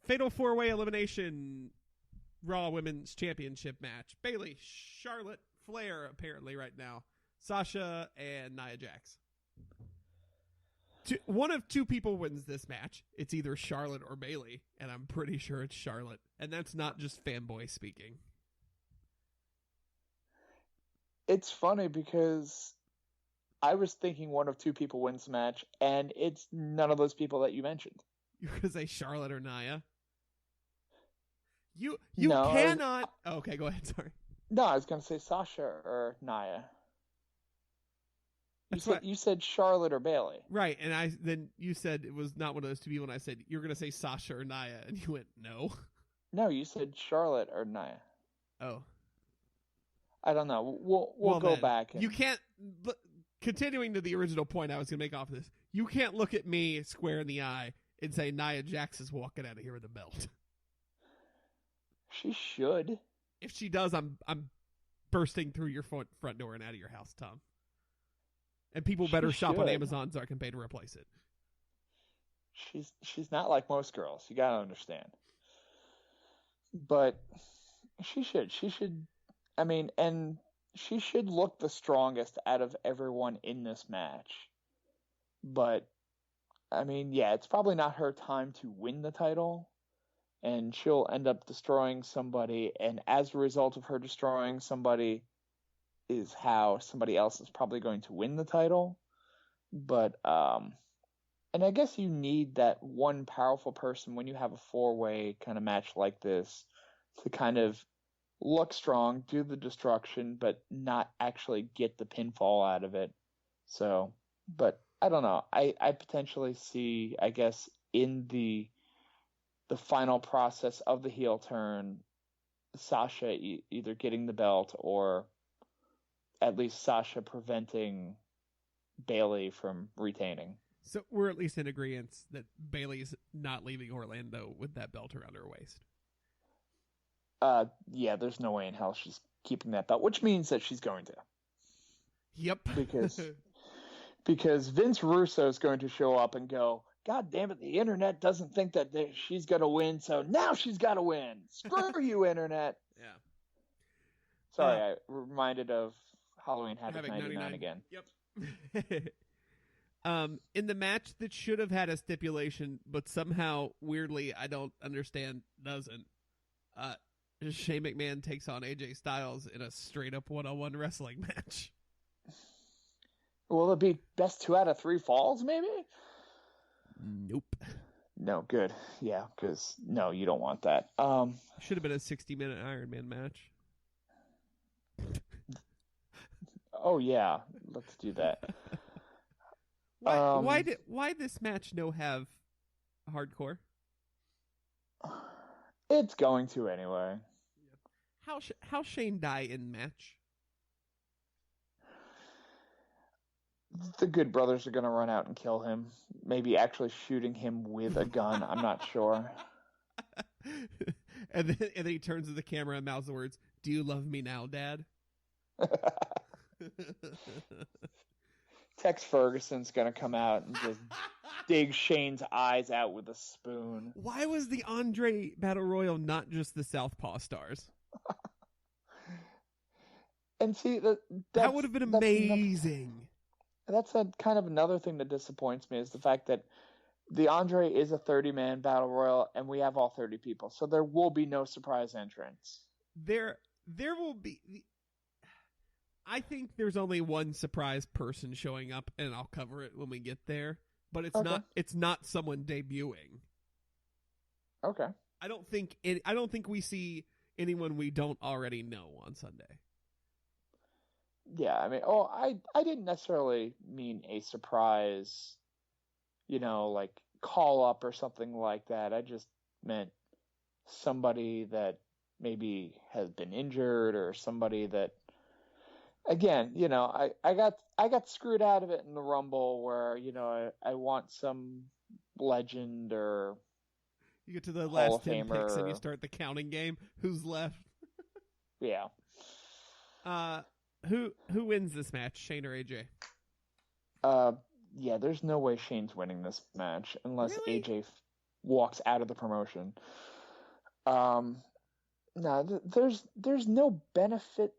Fatal 4-way elimination Raw Women's Championship match. Bayley, Charlotte, Flair, apparently right now. Sasha, and Nia Jax. One of two people wins this match. It's either Charlotte or Bayley, and I'm pretty sure it's Charlotte. And that's not just fanboy speaking. It's funny because I was thinking one of two people wins the match, and it's none of those people that you mentioned. You're going to say Charlotte or Nia? You No, cannot... Okay, go ahead, sorry. No, I was going to say Sasha or Nia. You said Charlotte or Bayley. Right, and then you said it was not one of those two people, and I said, you're going to say Sasha or Nia, and you went, no. No, you said Charlotte or Nia. Oh. I don't know. We'll go back. You can't... Continuing to the original point I was going to make off of this, you can't look at me square in the eye and say Nia Jax is walking out of here with a belt. She should. If she does, I'm bursting through your front door and out of your house, Tom. And people better shop on Amazon so I can pay to replace it. She's not like most girls. You gotta understand. But she should. I mean, and she should look the strongest out of everyone in this match. But I mean, yeah, it's probably not her time to win the title. And she'll end up destroying somebody. And as a result of her destroying somebody, is how somebody else is probably going to win the title. But and I guess you need that one powerful person when you have a four-way kind of match like this to kind of look strong, do the destruction, but not actually get the pinfall out of it. So, but I don't know. I potentially see, I guess, in the final process of the heel turn, Sasha either getting the belt or at least Sasha preventing Bayley from retaining. So we're at least in agreement that Bayley's not leaving Orlando with that belt around her waist. Yeah, there's no way in hell she's keeping that belt, which means that she's going to. Yep. Because Vince Russo is going to show up and go, God damn it, the internet doesn't think that she's going to win, so now she's got to win. Screw you, internet. Yeah. Sorry, I reminded of Halloween Havoc 99 again. Yep. In the match that should have had a stipulation, but somehow, weirdly, I don't understand, doesn't. Shane McMahon takes on AJ Styles in a straight-up one-on-one wrestling match. Will it be best 2 out of 3 falls, maybe? Nope. No, good. Yeah, because, no, you don't want that. Should have been a 60-minute Iron Man match. Oh, yeah. Let's do that. Why this match no have hardcore? It's going to anyway. How Shane die in match? The Good Brothers are going to run out and kill him. Maybe actually shooting him with a gun. I'm not sure. and then he turns to the camera and mouths the words, "Do you love me now, Dad?" Tex Ferguson's going to come out and just dig Shane's eyes out with a spoon. Why was the Andre Battle Royal not just the Southpaw Stars? And see, that would have been amazing. That's kind of another thing that disappoints me is the fact that the Andre is a 30-man Battle Royal, and we have all 30 people. So there will be no surprise entrance. There will be... I think there's only one surprise person showing up, and I'll cover it when we get there. But it's not someone debuting. Okay. I don't think we see anyone we don't already know on Sunday. Yeah, I mean, I didn't necessarily mean a surprise, like call up or something like that. I just meant somebody that maybe has been injured or somebody that, again, I got screwed out of it in the Rumble where, I want some legend or you get to the Hall last 10 Famer. picks and you start the counting game. Who's left? Yeah. Who wins this match, Shane or AJ? Yeah, there's no way Shane's winning this match unless Really? AJ walks out of the promotion. No, there's no benefit.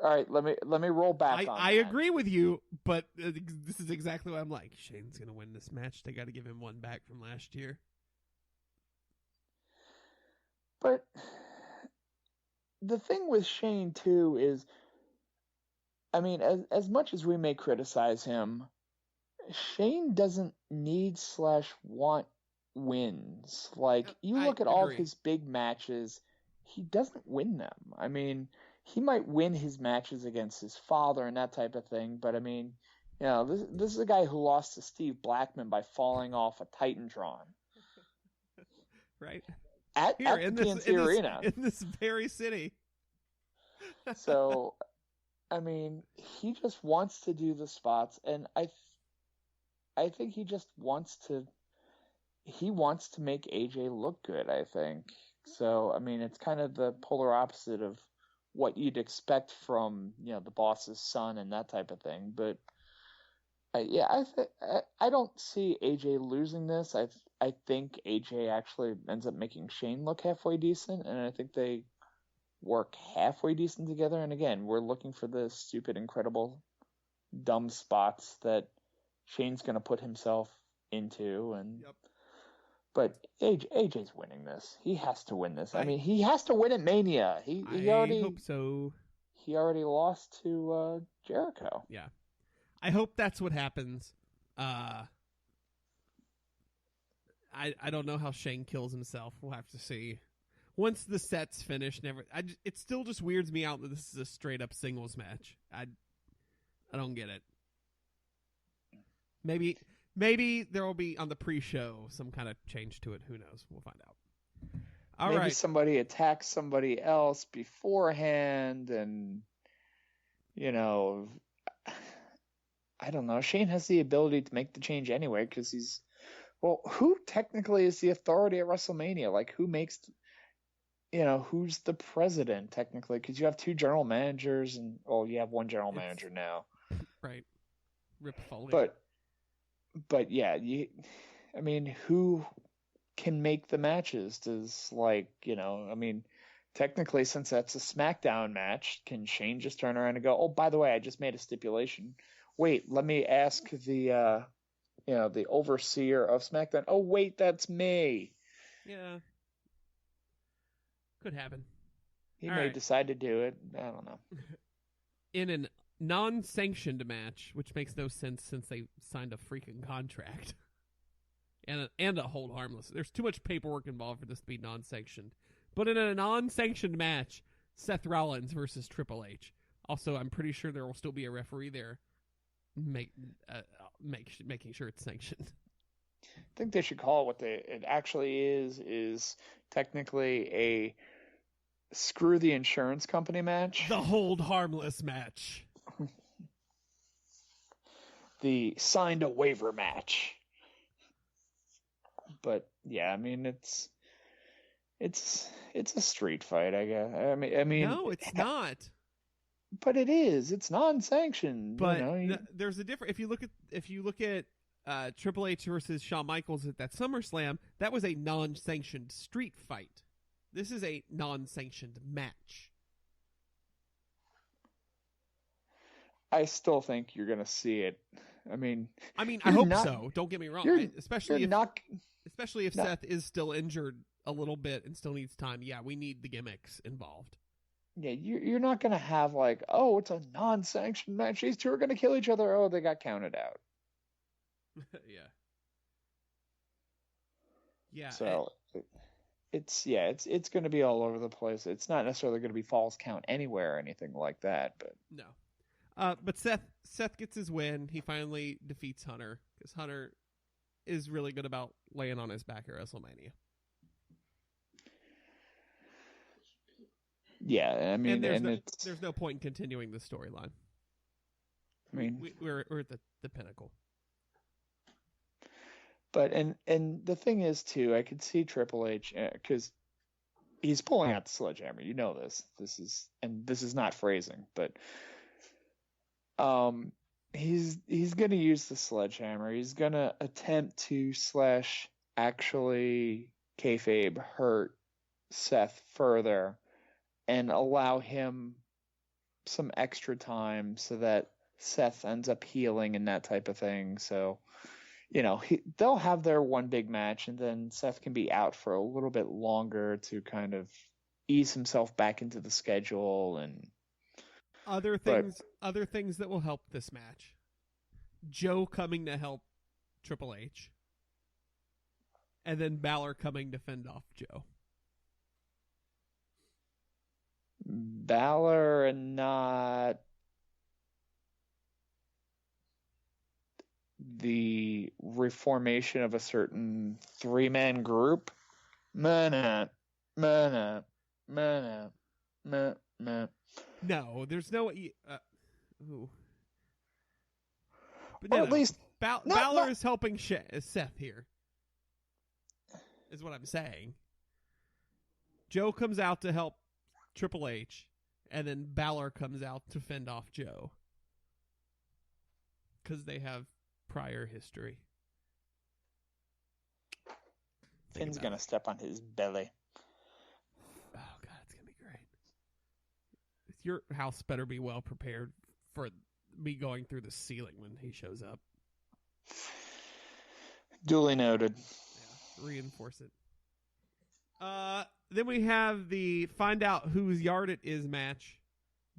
All right, let me roll back on I that. agree with you, but this is exactly what I'm like. Shane's gonna win this match. They got to give him one back from last year. But the thing with Shane too is, I mean, as much as we may criticize him, Shane doesn't need / want wins. Like, you look at all of his big matches, he doesn't win them. I mean, he might win his matches against his father and that type of thing, but I mean, this is a guy who lost to Steve Blackman by falling off a Titantron. Right. At the PNC Arena. In this very city. So, I mean, he just wants to do the spots, and I think he just wants to make AJ look good, I think. So, I mean, it's kind of the polar opposite of what you'd expect from, the boss's son and that type of thing. But, I don't see AJ losing this. I think AJ actually ends up making Shane look halfway decent, and I think they work halfway decent together. And again, we're looking for the stupid, incredible, dumb spots that Shane's going to put himself into. And But AJ's winning this. He has to win this. I mean, he has to win at Mania. He already hope so. He already lost to Jericho. Yeah. I hope that's what happens. I don't know how Shane kills himself. We'll have to see. Once the set's finished, it still just weirds me out that this is a straight up singles match. I don't get it. Maybe there will be on the pre-show some kind of change to it. Who knows? We'll find out. Maybe somebody attacks somebody else beforehand, and I don't know. Shane has the ability to make the change anyway because he's. Well, who technically is the authority at WrestleMania? Like, who makes, who's the president technically? Because you have 2 general managers, and you have 1 general manager now. Right. Rip Foley. But yeah, I mean, who can make the matches? Does technically, since that's a SmackDown match, can Shane just turn around and go, "Oh, by the way, I just made a stipulation. Wait, let me ask the the overseer of SmackDown. Oh, wait, that's me." Yeah. Could happen. He may decide to do it. I don't know. In a non-sanctioned match, which makes no sense since they signed a freaking contract. And a hold harmless. There's too much paperwork involved for this to be non-sanctioned. But in a non-sanctioned match, Seth Rollins versus Triple H. Also, I'm pretty sure there will still be a referee there making sure it's sanctioned. think they should call it what it actually is technically a screw the insurance company match. The hold harmless match. The signed a waiver match. But yeah, I mean it's a street fight, I guess. I mean no, it's not. But it is. It's non-sanctioned. But there's a difference. If you look at Triple H versus Shawn Michaels at that SummerSlam, that was a non-sanctioned street fight. This is a non-sanctioned match. I still think you're going to see it. I mean, I hope so. Don't get me wrong. Especially if No. Seth is still injured a little bit and still needs time. Yeah, we need the gimmicks involved. Yeah, you're not going to have like, oh, it's a non-sanctioned match. These two are going to kill each other. Oh, they got counted out. Yeah. Yeah. So it's going to be all over the place. It's not necessarily going to be falls count anywhere or anything like that. But no. But Seth gets his win. He finally defeats Hunter because Hunter is really good about laying on his back at WrestleMania. Yeah, I mean, there's no point in continuing the storyline. I mean, we're at the pinnacle. But and the thing is too, I could see Triple H because he's pulling out the sledgehammer. You know this. This is not phrasing, but he's gonna use the sledgehammer. He's gonna attempt to actually kayfabe hurt Seth further and allow him some extra time so that Seth ends up healing and that type of thing. So, they'll have their one big match, and then Seth can be out for a little bit longer to kind of ease himself back into the schedule and other things that will help this match. Joe coming to help Triple H, and then Balor coming to fend off Joe. Balor and not the reformation of a certain three-man group. No, there's no. Ooh. But or at least Balor is helping Seth here. Is what I'm saying. Joe comes out to help Triple H, and then Balor comes out to fend off Joe because they have prior history. Finn's gonna step on his belly. Oh God, it's gonna be great. Your house better be well prepared for me going through the ceiling when he shows up. Duly noted. Yeah, reinforce it. Then we have the find out whose yard it is match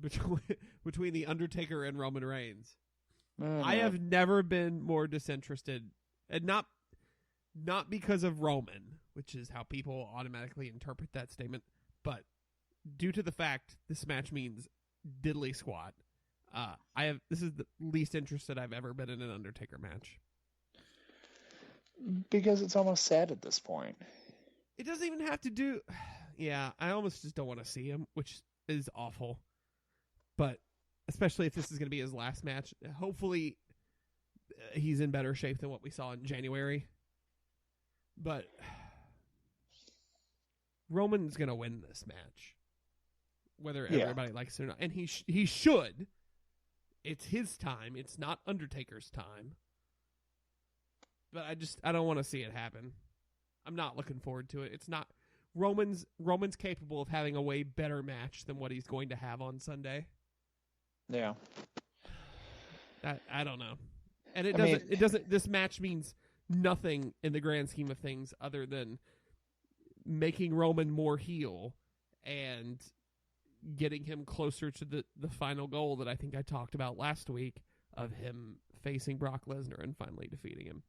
between the Undertaker and Roman Reigns. I have never been more disinterested, and not because of Roman, which is how people automatically interpret that statement, but due to the fact this match means diddly squat. This is the least interested I've ever been in an Undertaker match. Because it's almost sad at this point. It doesn't even have to do... Yeah, I almost just don't want to see him, which is awful. But especially if this is going to be his last match, hopefully he's in better shape than what we saw in January. But Roman's going to win this match, whether everybody likes it or not. And he should. It's his time. It's not Undertaker's time. But I don't want to see it happen. I'm not looking forward to it. It's not Roman's capable of having a way better match than what he's going to have on Sunday. Yeah. I don't know. And it doesn't this match means nothing in the grand scheme of things other than making Roman more heel and getting him closer to the final goal that I think I talked about last week of him facing Brock Lesnar and finally defeating him.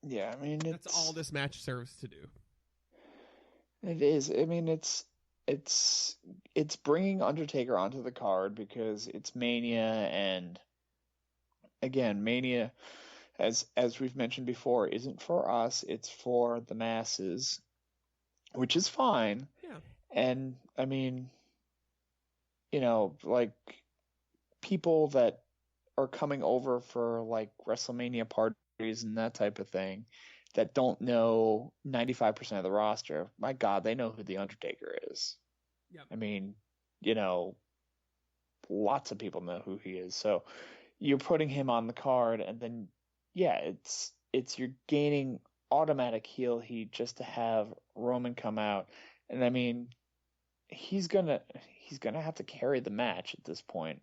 Yeah, I mean, that's all this match serves to do. It is. I mean, it's bringing Undertaker onto the card because it's Mania, and again, Mania as we've mentioned before, isn't for us. It's for the masses, which is fine. Yeah. And I mean, like people that are coming over for like WrestleMania parties and that type of thing that don't know 95% of the roster, my God, they know who The Undertaker is. Yep. I mean, lots of people know who he is. So you're putting him on the card, and then, yeah, it's you're gaining automatic heel heat just to have Roman come out. And I mean, he's gonna have to carry the match at this point,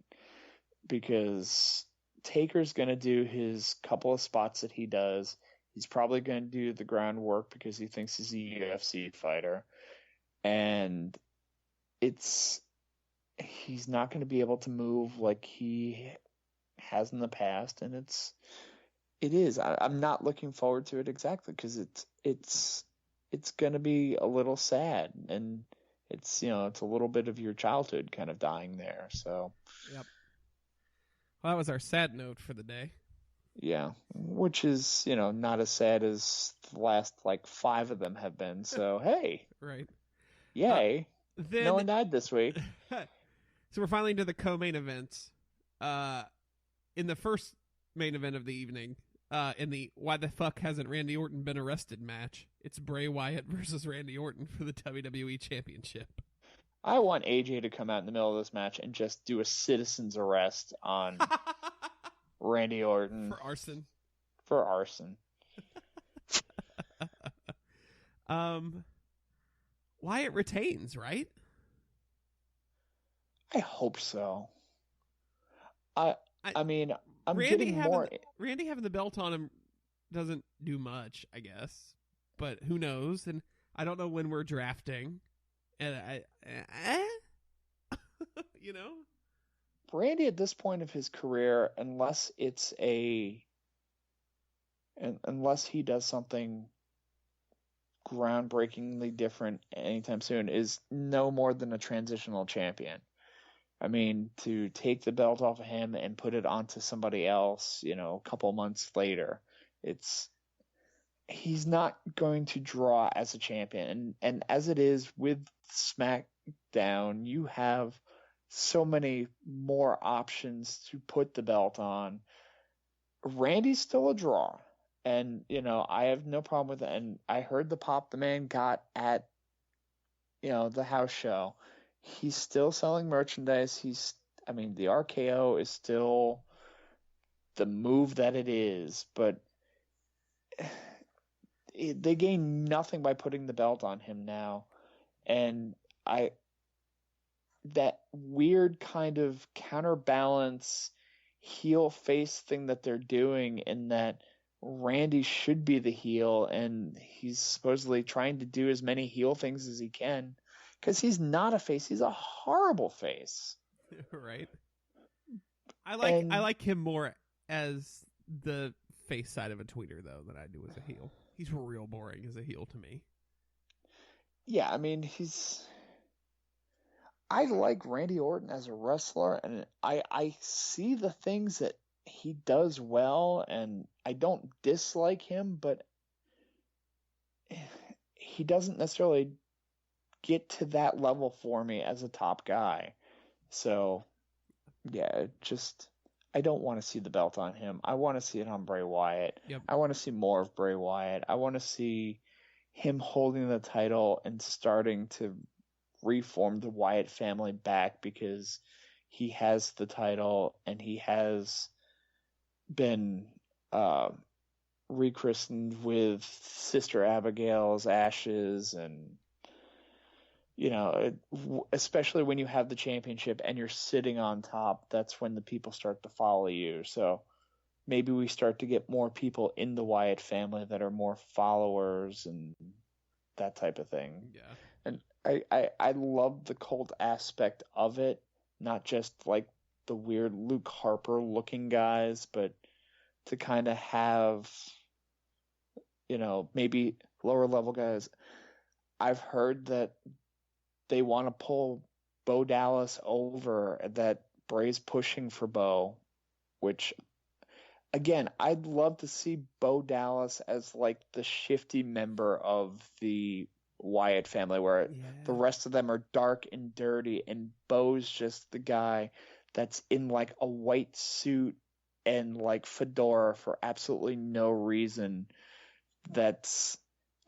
because Taker's gonna do his couple of spots that he does. He's probably gonna do the groundwork because he thinks he's a UFC fighter, and he's not going to be able to move like he has in the past, and I'm not looking forward to it exactly, because it's going to be a little sad, and it's a little bit of your childhood kind of dying there. So Yep. Well, that was our sad note for the day. Yeah, which is not as sad as the last like 5 of them have been. So hey, Right. yay! Then No one died this week. So we're finally into the co-main events. In the first main event of the evening, in the "Why the fuck hasn't Randy Orton been arrested" match, it's Bray Wyatt versus Randy Orton for the WWE Championship. I want AJ to come out in the middle of this match and just do a citizen's arrest on Randy Orton For arson. For arson. Wyatt retains, right? I hope so. I mean, I'm Randy getting more. Randy having the belt on him doesn't do much, I guess. But who knows? And I don't know when we're drafting. And Randy at this point of his career, unless he does something groundbreakingly different anytime soon, is no more than a transitional champion. I mean, to take the belt off of him and put it onto somebody else, a couple months later, he's not going to draw as a champion. And as it is with SmackDown, you have so many more options to put the belt on. Randy's still a draw, and I have no problem with it. And I heard the pop the man got at the house show. He's still selling merchandise. The RKO is still the move that it is, but they gain nothing by putting the belt on him now. And that weird kind of counterbalance heel face thing that they're doing, in that Randy should be the heel, and he's supposedly trying to do as many heel things as he can, because he's not a face. He's a horrible face. Right. I like him more as the face side of a tweeter, though, than I do as a heel. He's real boring as a heel to me. Yeah, I mean, I like Randy Orton as a wrestler, and I see the things that he does well, and I don't dislike him, but he doesn't necessarily get to that level for me as a top guy. So, yeah, I don't want to see the belt on him. I want to see it on Bray Wyatt. Yep. I want to see more of Bray Wyatt. I want to see him holding the title and starting to reform the Wyatt family back, because he has the title and he has been rechristened with Sister Abigail's ashes, and especially when you have the championship and you're sitting on top, that's when the people start to follow you. So maybe we start to get more people in the Wyatt family that are more followers and that type of thing. Yeah. And I love the cult aspect of it, not just like the weird Luke Harper looking guys, but to kind of have, maybe lower level guys. I've heard that they want to pull Bo Dallas over, that Bray's pushing for Bo, which again, I'd love to see Bo Dallas as like the shifty member of the Wyatt family, where the rest of them are dark and dirty, and Bo's just the guy that's in like a white suit and like fedora for absolutely no reason. That's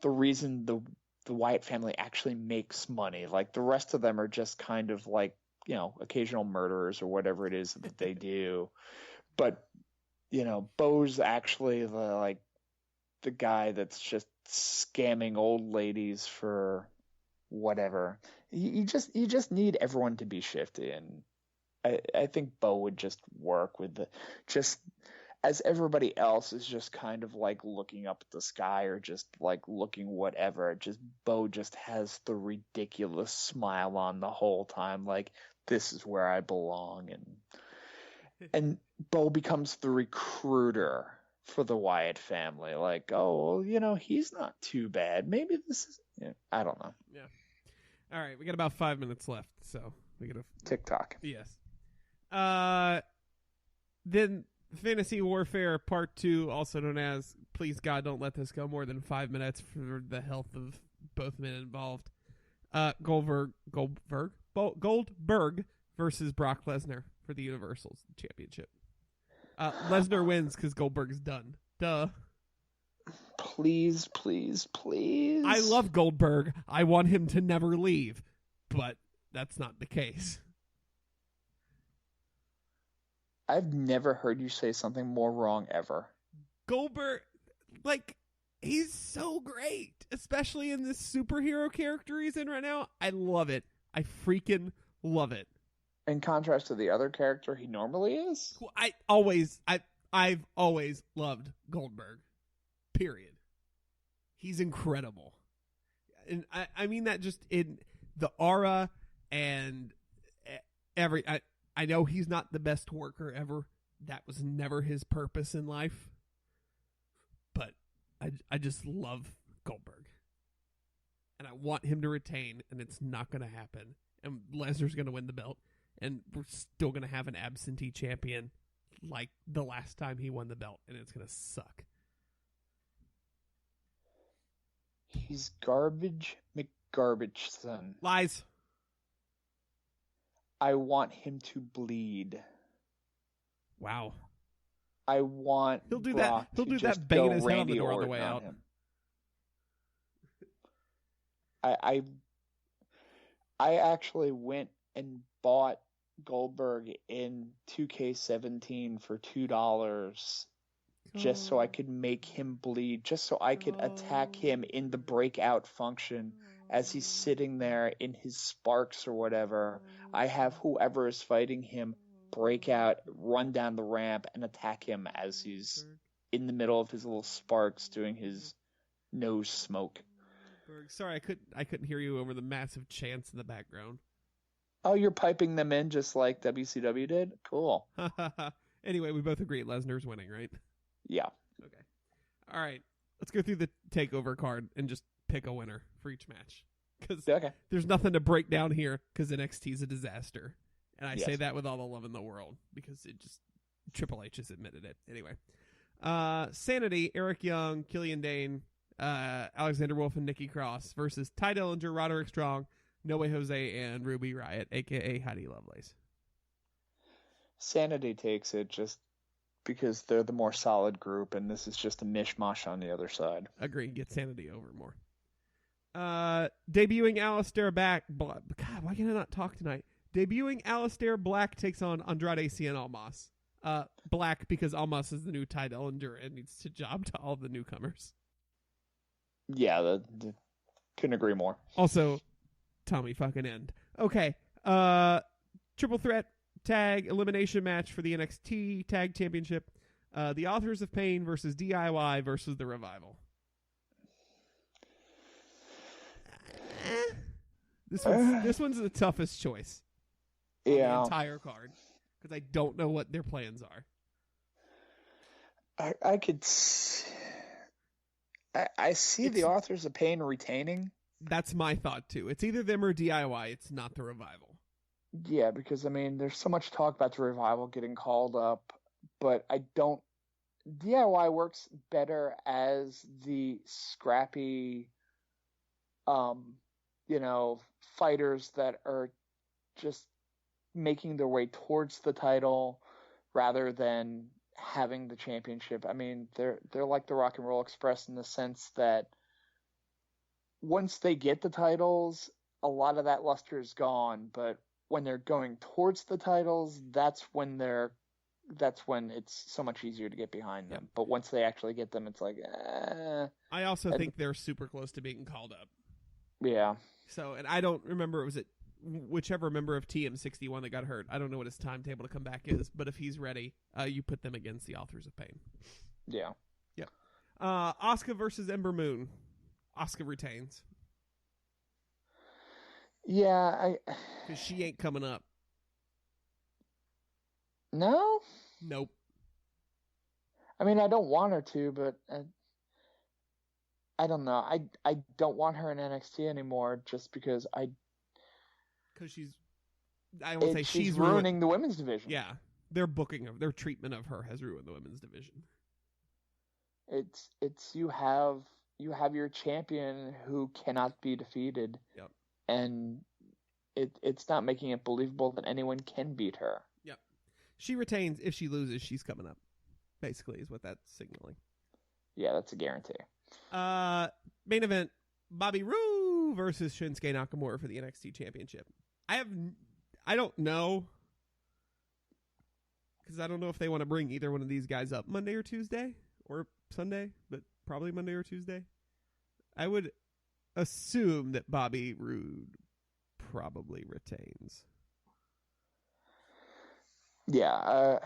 the reason the Wyatt family actually makes money. Like the rest of them are just kind of like, occasional murderers or whatever it is that they do. But, Bo's actually the guy that's just scamming old ladies for whatever. You just need everyone to be shifty, and I think Bo would just work with just as everybody else is just kind of like looking up at the sky or just like looking whatever. Just Bo just has the ridiculous smile on the whole time, like this is where I belong, and Bo becomes the recruiter for the Wyatt family. Like, oh, he's not too bad. Maybe this is. I don't know. Yeah. All right, we got about 5 minutes left, so we got to TikTok. Yes. Then Fantasy Warfare Part 2, also known as Please God Don't Let This Go More Than 5 Minutes for the health of both men involved. Goldberg versus Brock Lesnar for the Universal Championship. Lesnar wins because Goldberg's done. Duh. Please, please, please. I love Goldberg. I want him to never leave, but that's not the case. I've never heard you say something more wrong ever. Goldberg, he's so great, especially in this superhero character he's in right now. I love it. I freaking love it. In contrast to the other character he normally is? I've always loved Goldberg. Period. He's incredible. And I mean that just in the aura and I know he's not the best worker ever. That was never his purpose in life. But I just love Goldberg. And I want him to retain, and it's not going to happen. And Lesnar's going to win the belt. And we're still going to have an absentee champion like the last time he won the belt, and it's going to suck. He's garbage McGarbage son. Lies. I want him to bleed. Wow. I want He'll do Brock that. He'll to do just that banging go his head on Randy the door on the Orton way on out. him. I actually went and bought Goldberg in 2K17 for $2 just so I could make him bleed, just so I could attack him in the breakout function as he's sitting there in his sparks or whatever. I have whoever is fighting him break out, run down the ramp, and attack him as he's in the middle of his little sparks doing his nose smoke. Sorry, I couldn't hear you over the massive chants in the background. Oh, you're piping them in just like WCW did? Cool. Anyway, we both agree Lesnar's winning, right? Yeah. Okay. All right. Let's go through the TakeOver card and just pick a winner for each match. Because there's nothing to break down here because NXT is a disaster. And I say that with all the love in the world because Triple H has admitted it. Anyway. Sanity, Eric Young, Killian Dane, Alexander Wolf, and Nikki Cross versus Ty Dillinger, Roderick Strong, No Way Jose, and Ruby Riott, a.k.a. Heidi Lovelace. Sanity takes it just because they're the more solid group, and this is just a mishmash on the other side. Agree. Get Sanity over more. Debuting Aleister Black. God, why can I not talk tonight? Debuting Aleister Black takes on Andrade Cien Almas. Black because Almas is the new Ty Dillinger and needs to job to all the newcomers. Yeah, couldn't agree more. Also, Tommy fucking End. Okay. Triple threat tag elimination match for the NXT Tag Championship. The Authors of Pain versus DIY versus The Revival. This one's the toughest choice. On the entire card. Because I don't know what their plans are. I could... I see the Authors of Pain retaining. That's my thought, too. It's either them or DIY. It's not The Revival. Yeah, because, I mean, there's so much talk about The Revival getting called up, but I don't DIY works better as the scrappy, fighters that are just making their way towards the title rather than having the championship. I mean, they're like the Rock and Roll Express in the sense that once they get the titles, a lot of that luster is gone. But when they're going towards the titles, that's when it's so much easier to get behind them. But once they actually get them, it's like, I also think they're super close to being called up. Yeah. So, and I don't remember, was it whichever member of TM61 that got hurt? I don't know what his timetable to come back is, but if he's ready, you put them against the Authors of Pain. Yeah. Yep. Asuka versus Ember Moon. Asuka retains. Yeah, because she ain't coming up. No? Nope. I mean, I don't want her to, but I don't know. I don't want her in NXT anymore just because she's ruining the women's division. Yeah. Their treatment of her has ruined the women's division. It's you have your champion who cannot be defeated. Yep. And it's not making it believable that anyone can beat her. Yep. She retains. If she loses, she's coming up. Basically, is what that's signaling. Yeah, that's a guarantee. Main event: Bobby Roode versus Shinsuke Nakamura for the NXT Championship. I don't know, because I don't know if they want to bring either one of these guys up Monday or Tuesday or Sunday, but probably Monday or Tuesday. I would assume that Bobby Roode probably retains. Yeah,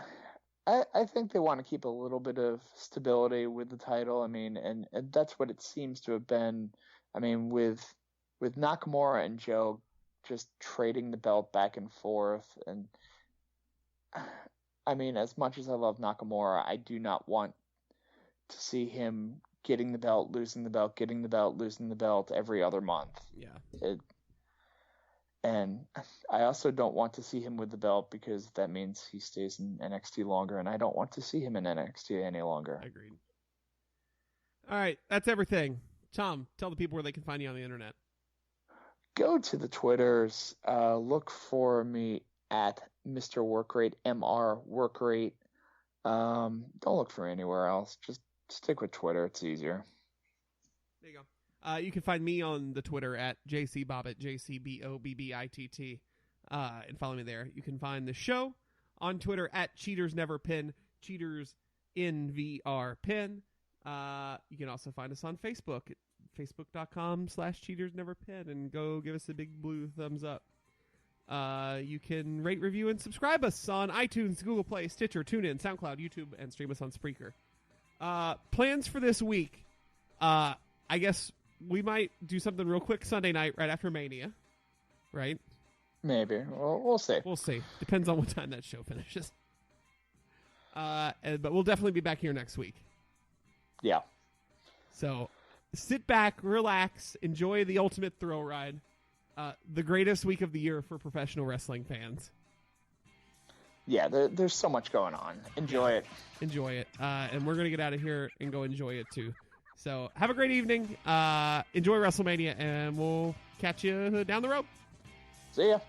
I think they want to keep a little bit of stability with the title. I mean, and that's what it seems to have been. I mean, with Nakamura and Joe just trading the belt back and forth, and I mean, as much as I love Nakamura, I do not want to see him getting the belt, losing the belt, getting the belt, losing the belt every other month. Yeah. And I also don't want to see him with the belt because that means he stays in NXT longer, and I don't want to see him in NXT any longer. Agreed. All right, that's everything. Tom, tell the people where they can find you on the internet. Go to the Twitters. Look for me at Mr. Workrate, MR Workrate. Don't look for anywhere else. Just stick with Twitter. It's easier. There you go. You can find me on the Twitter at JCBobbitt, JCBOBBITT, and follow me there. You can find the show on Twitter at CheatersNeverPin, CheatersInVRPin. You can also find us on Facebook at facebook.com/CheatersNeverPin, and go give us a big blue thumbs up. You can rate, review, and subscribe us on iTunes, Google Play, Stitcher, TuneIn, SoundCloud, YouTube, and stream us on Spreaker. Plans for this week. I guess we might do something real quick Sunday night right after Mania, right? Maybe. We'll see. We'll see. Depends on what time that show finishes. But we'll definitely be back here next week. Yeah. So sit back, relax, enjoy the ultimate thrill ride. The greatest week of the year for professional wrestling fans. Yeah, there's so much going on. Enjoy it. Enjoy it. And we're going to get out of here and go enjoy it too. So have a great evening. Enjoy WrestleMania, and we'll catch you down the road. See ya.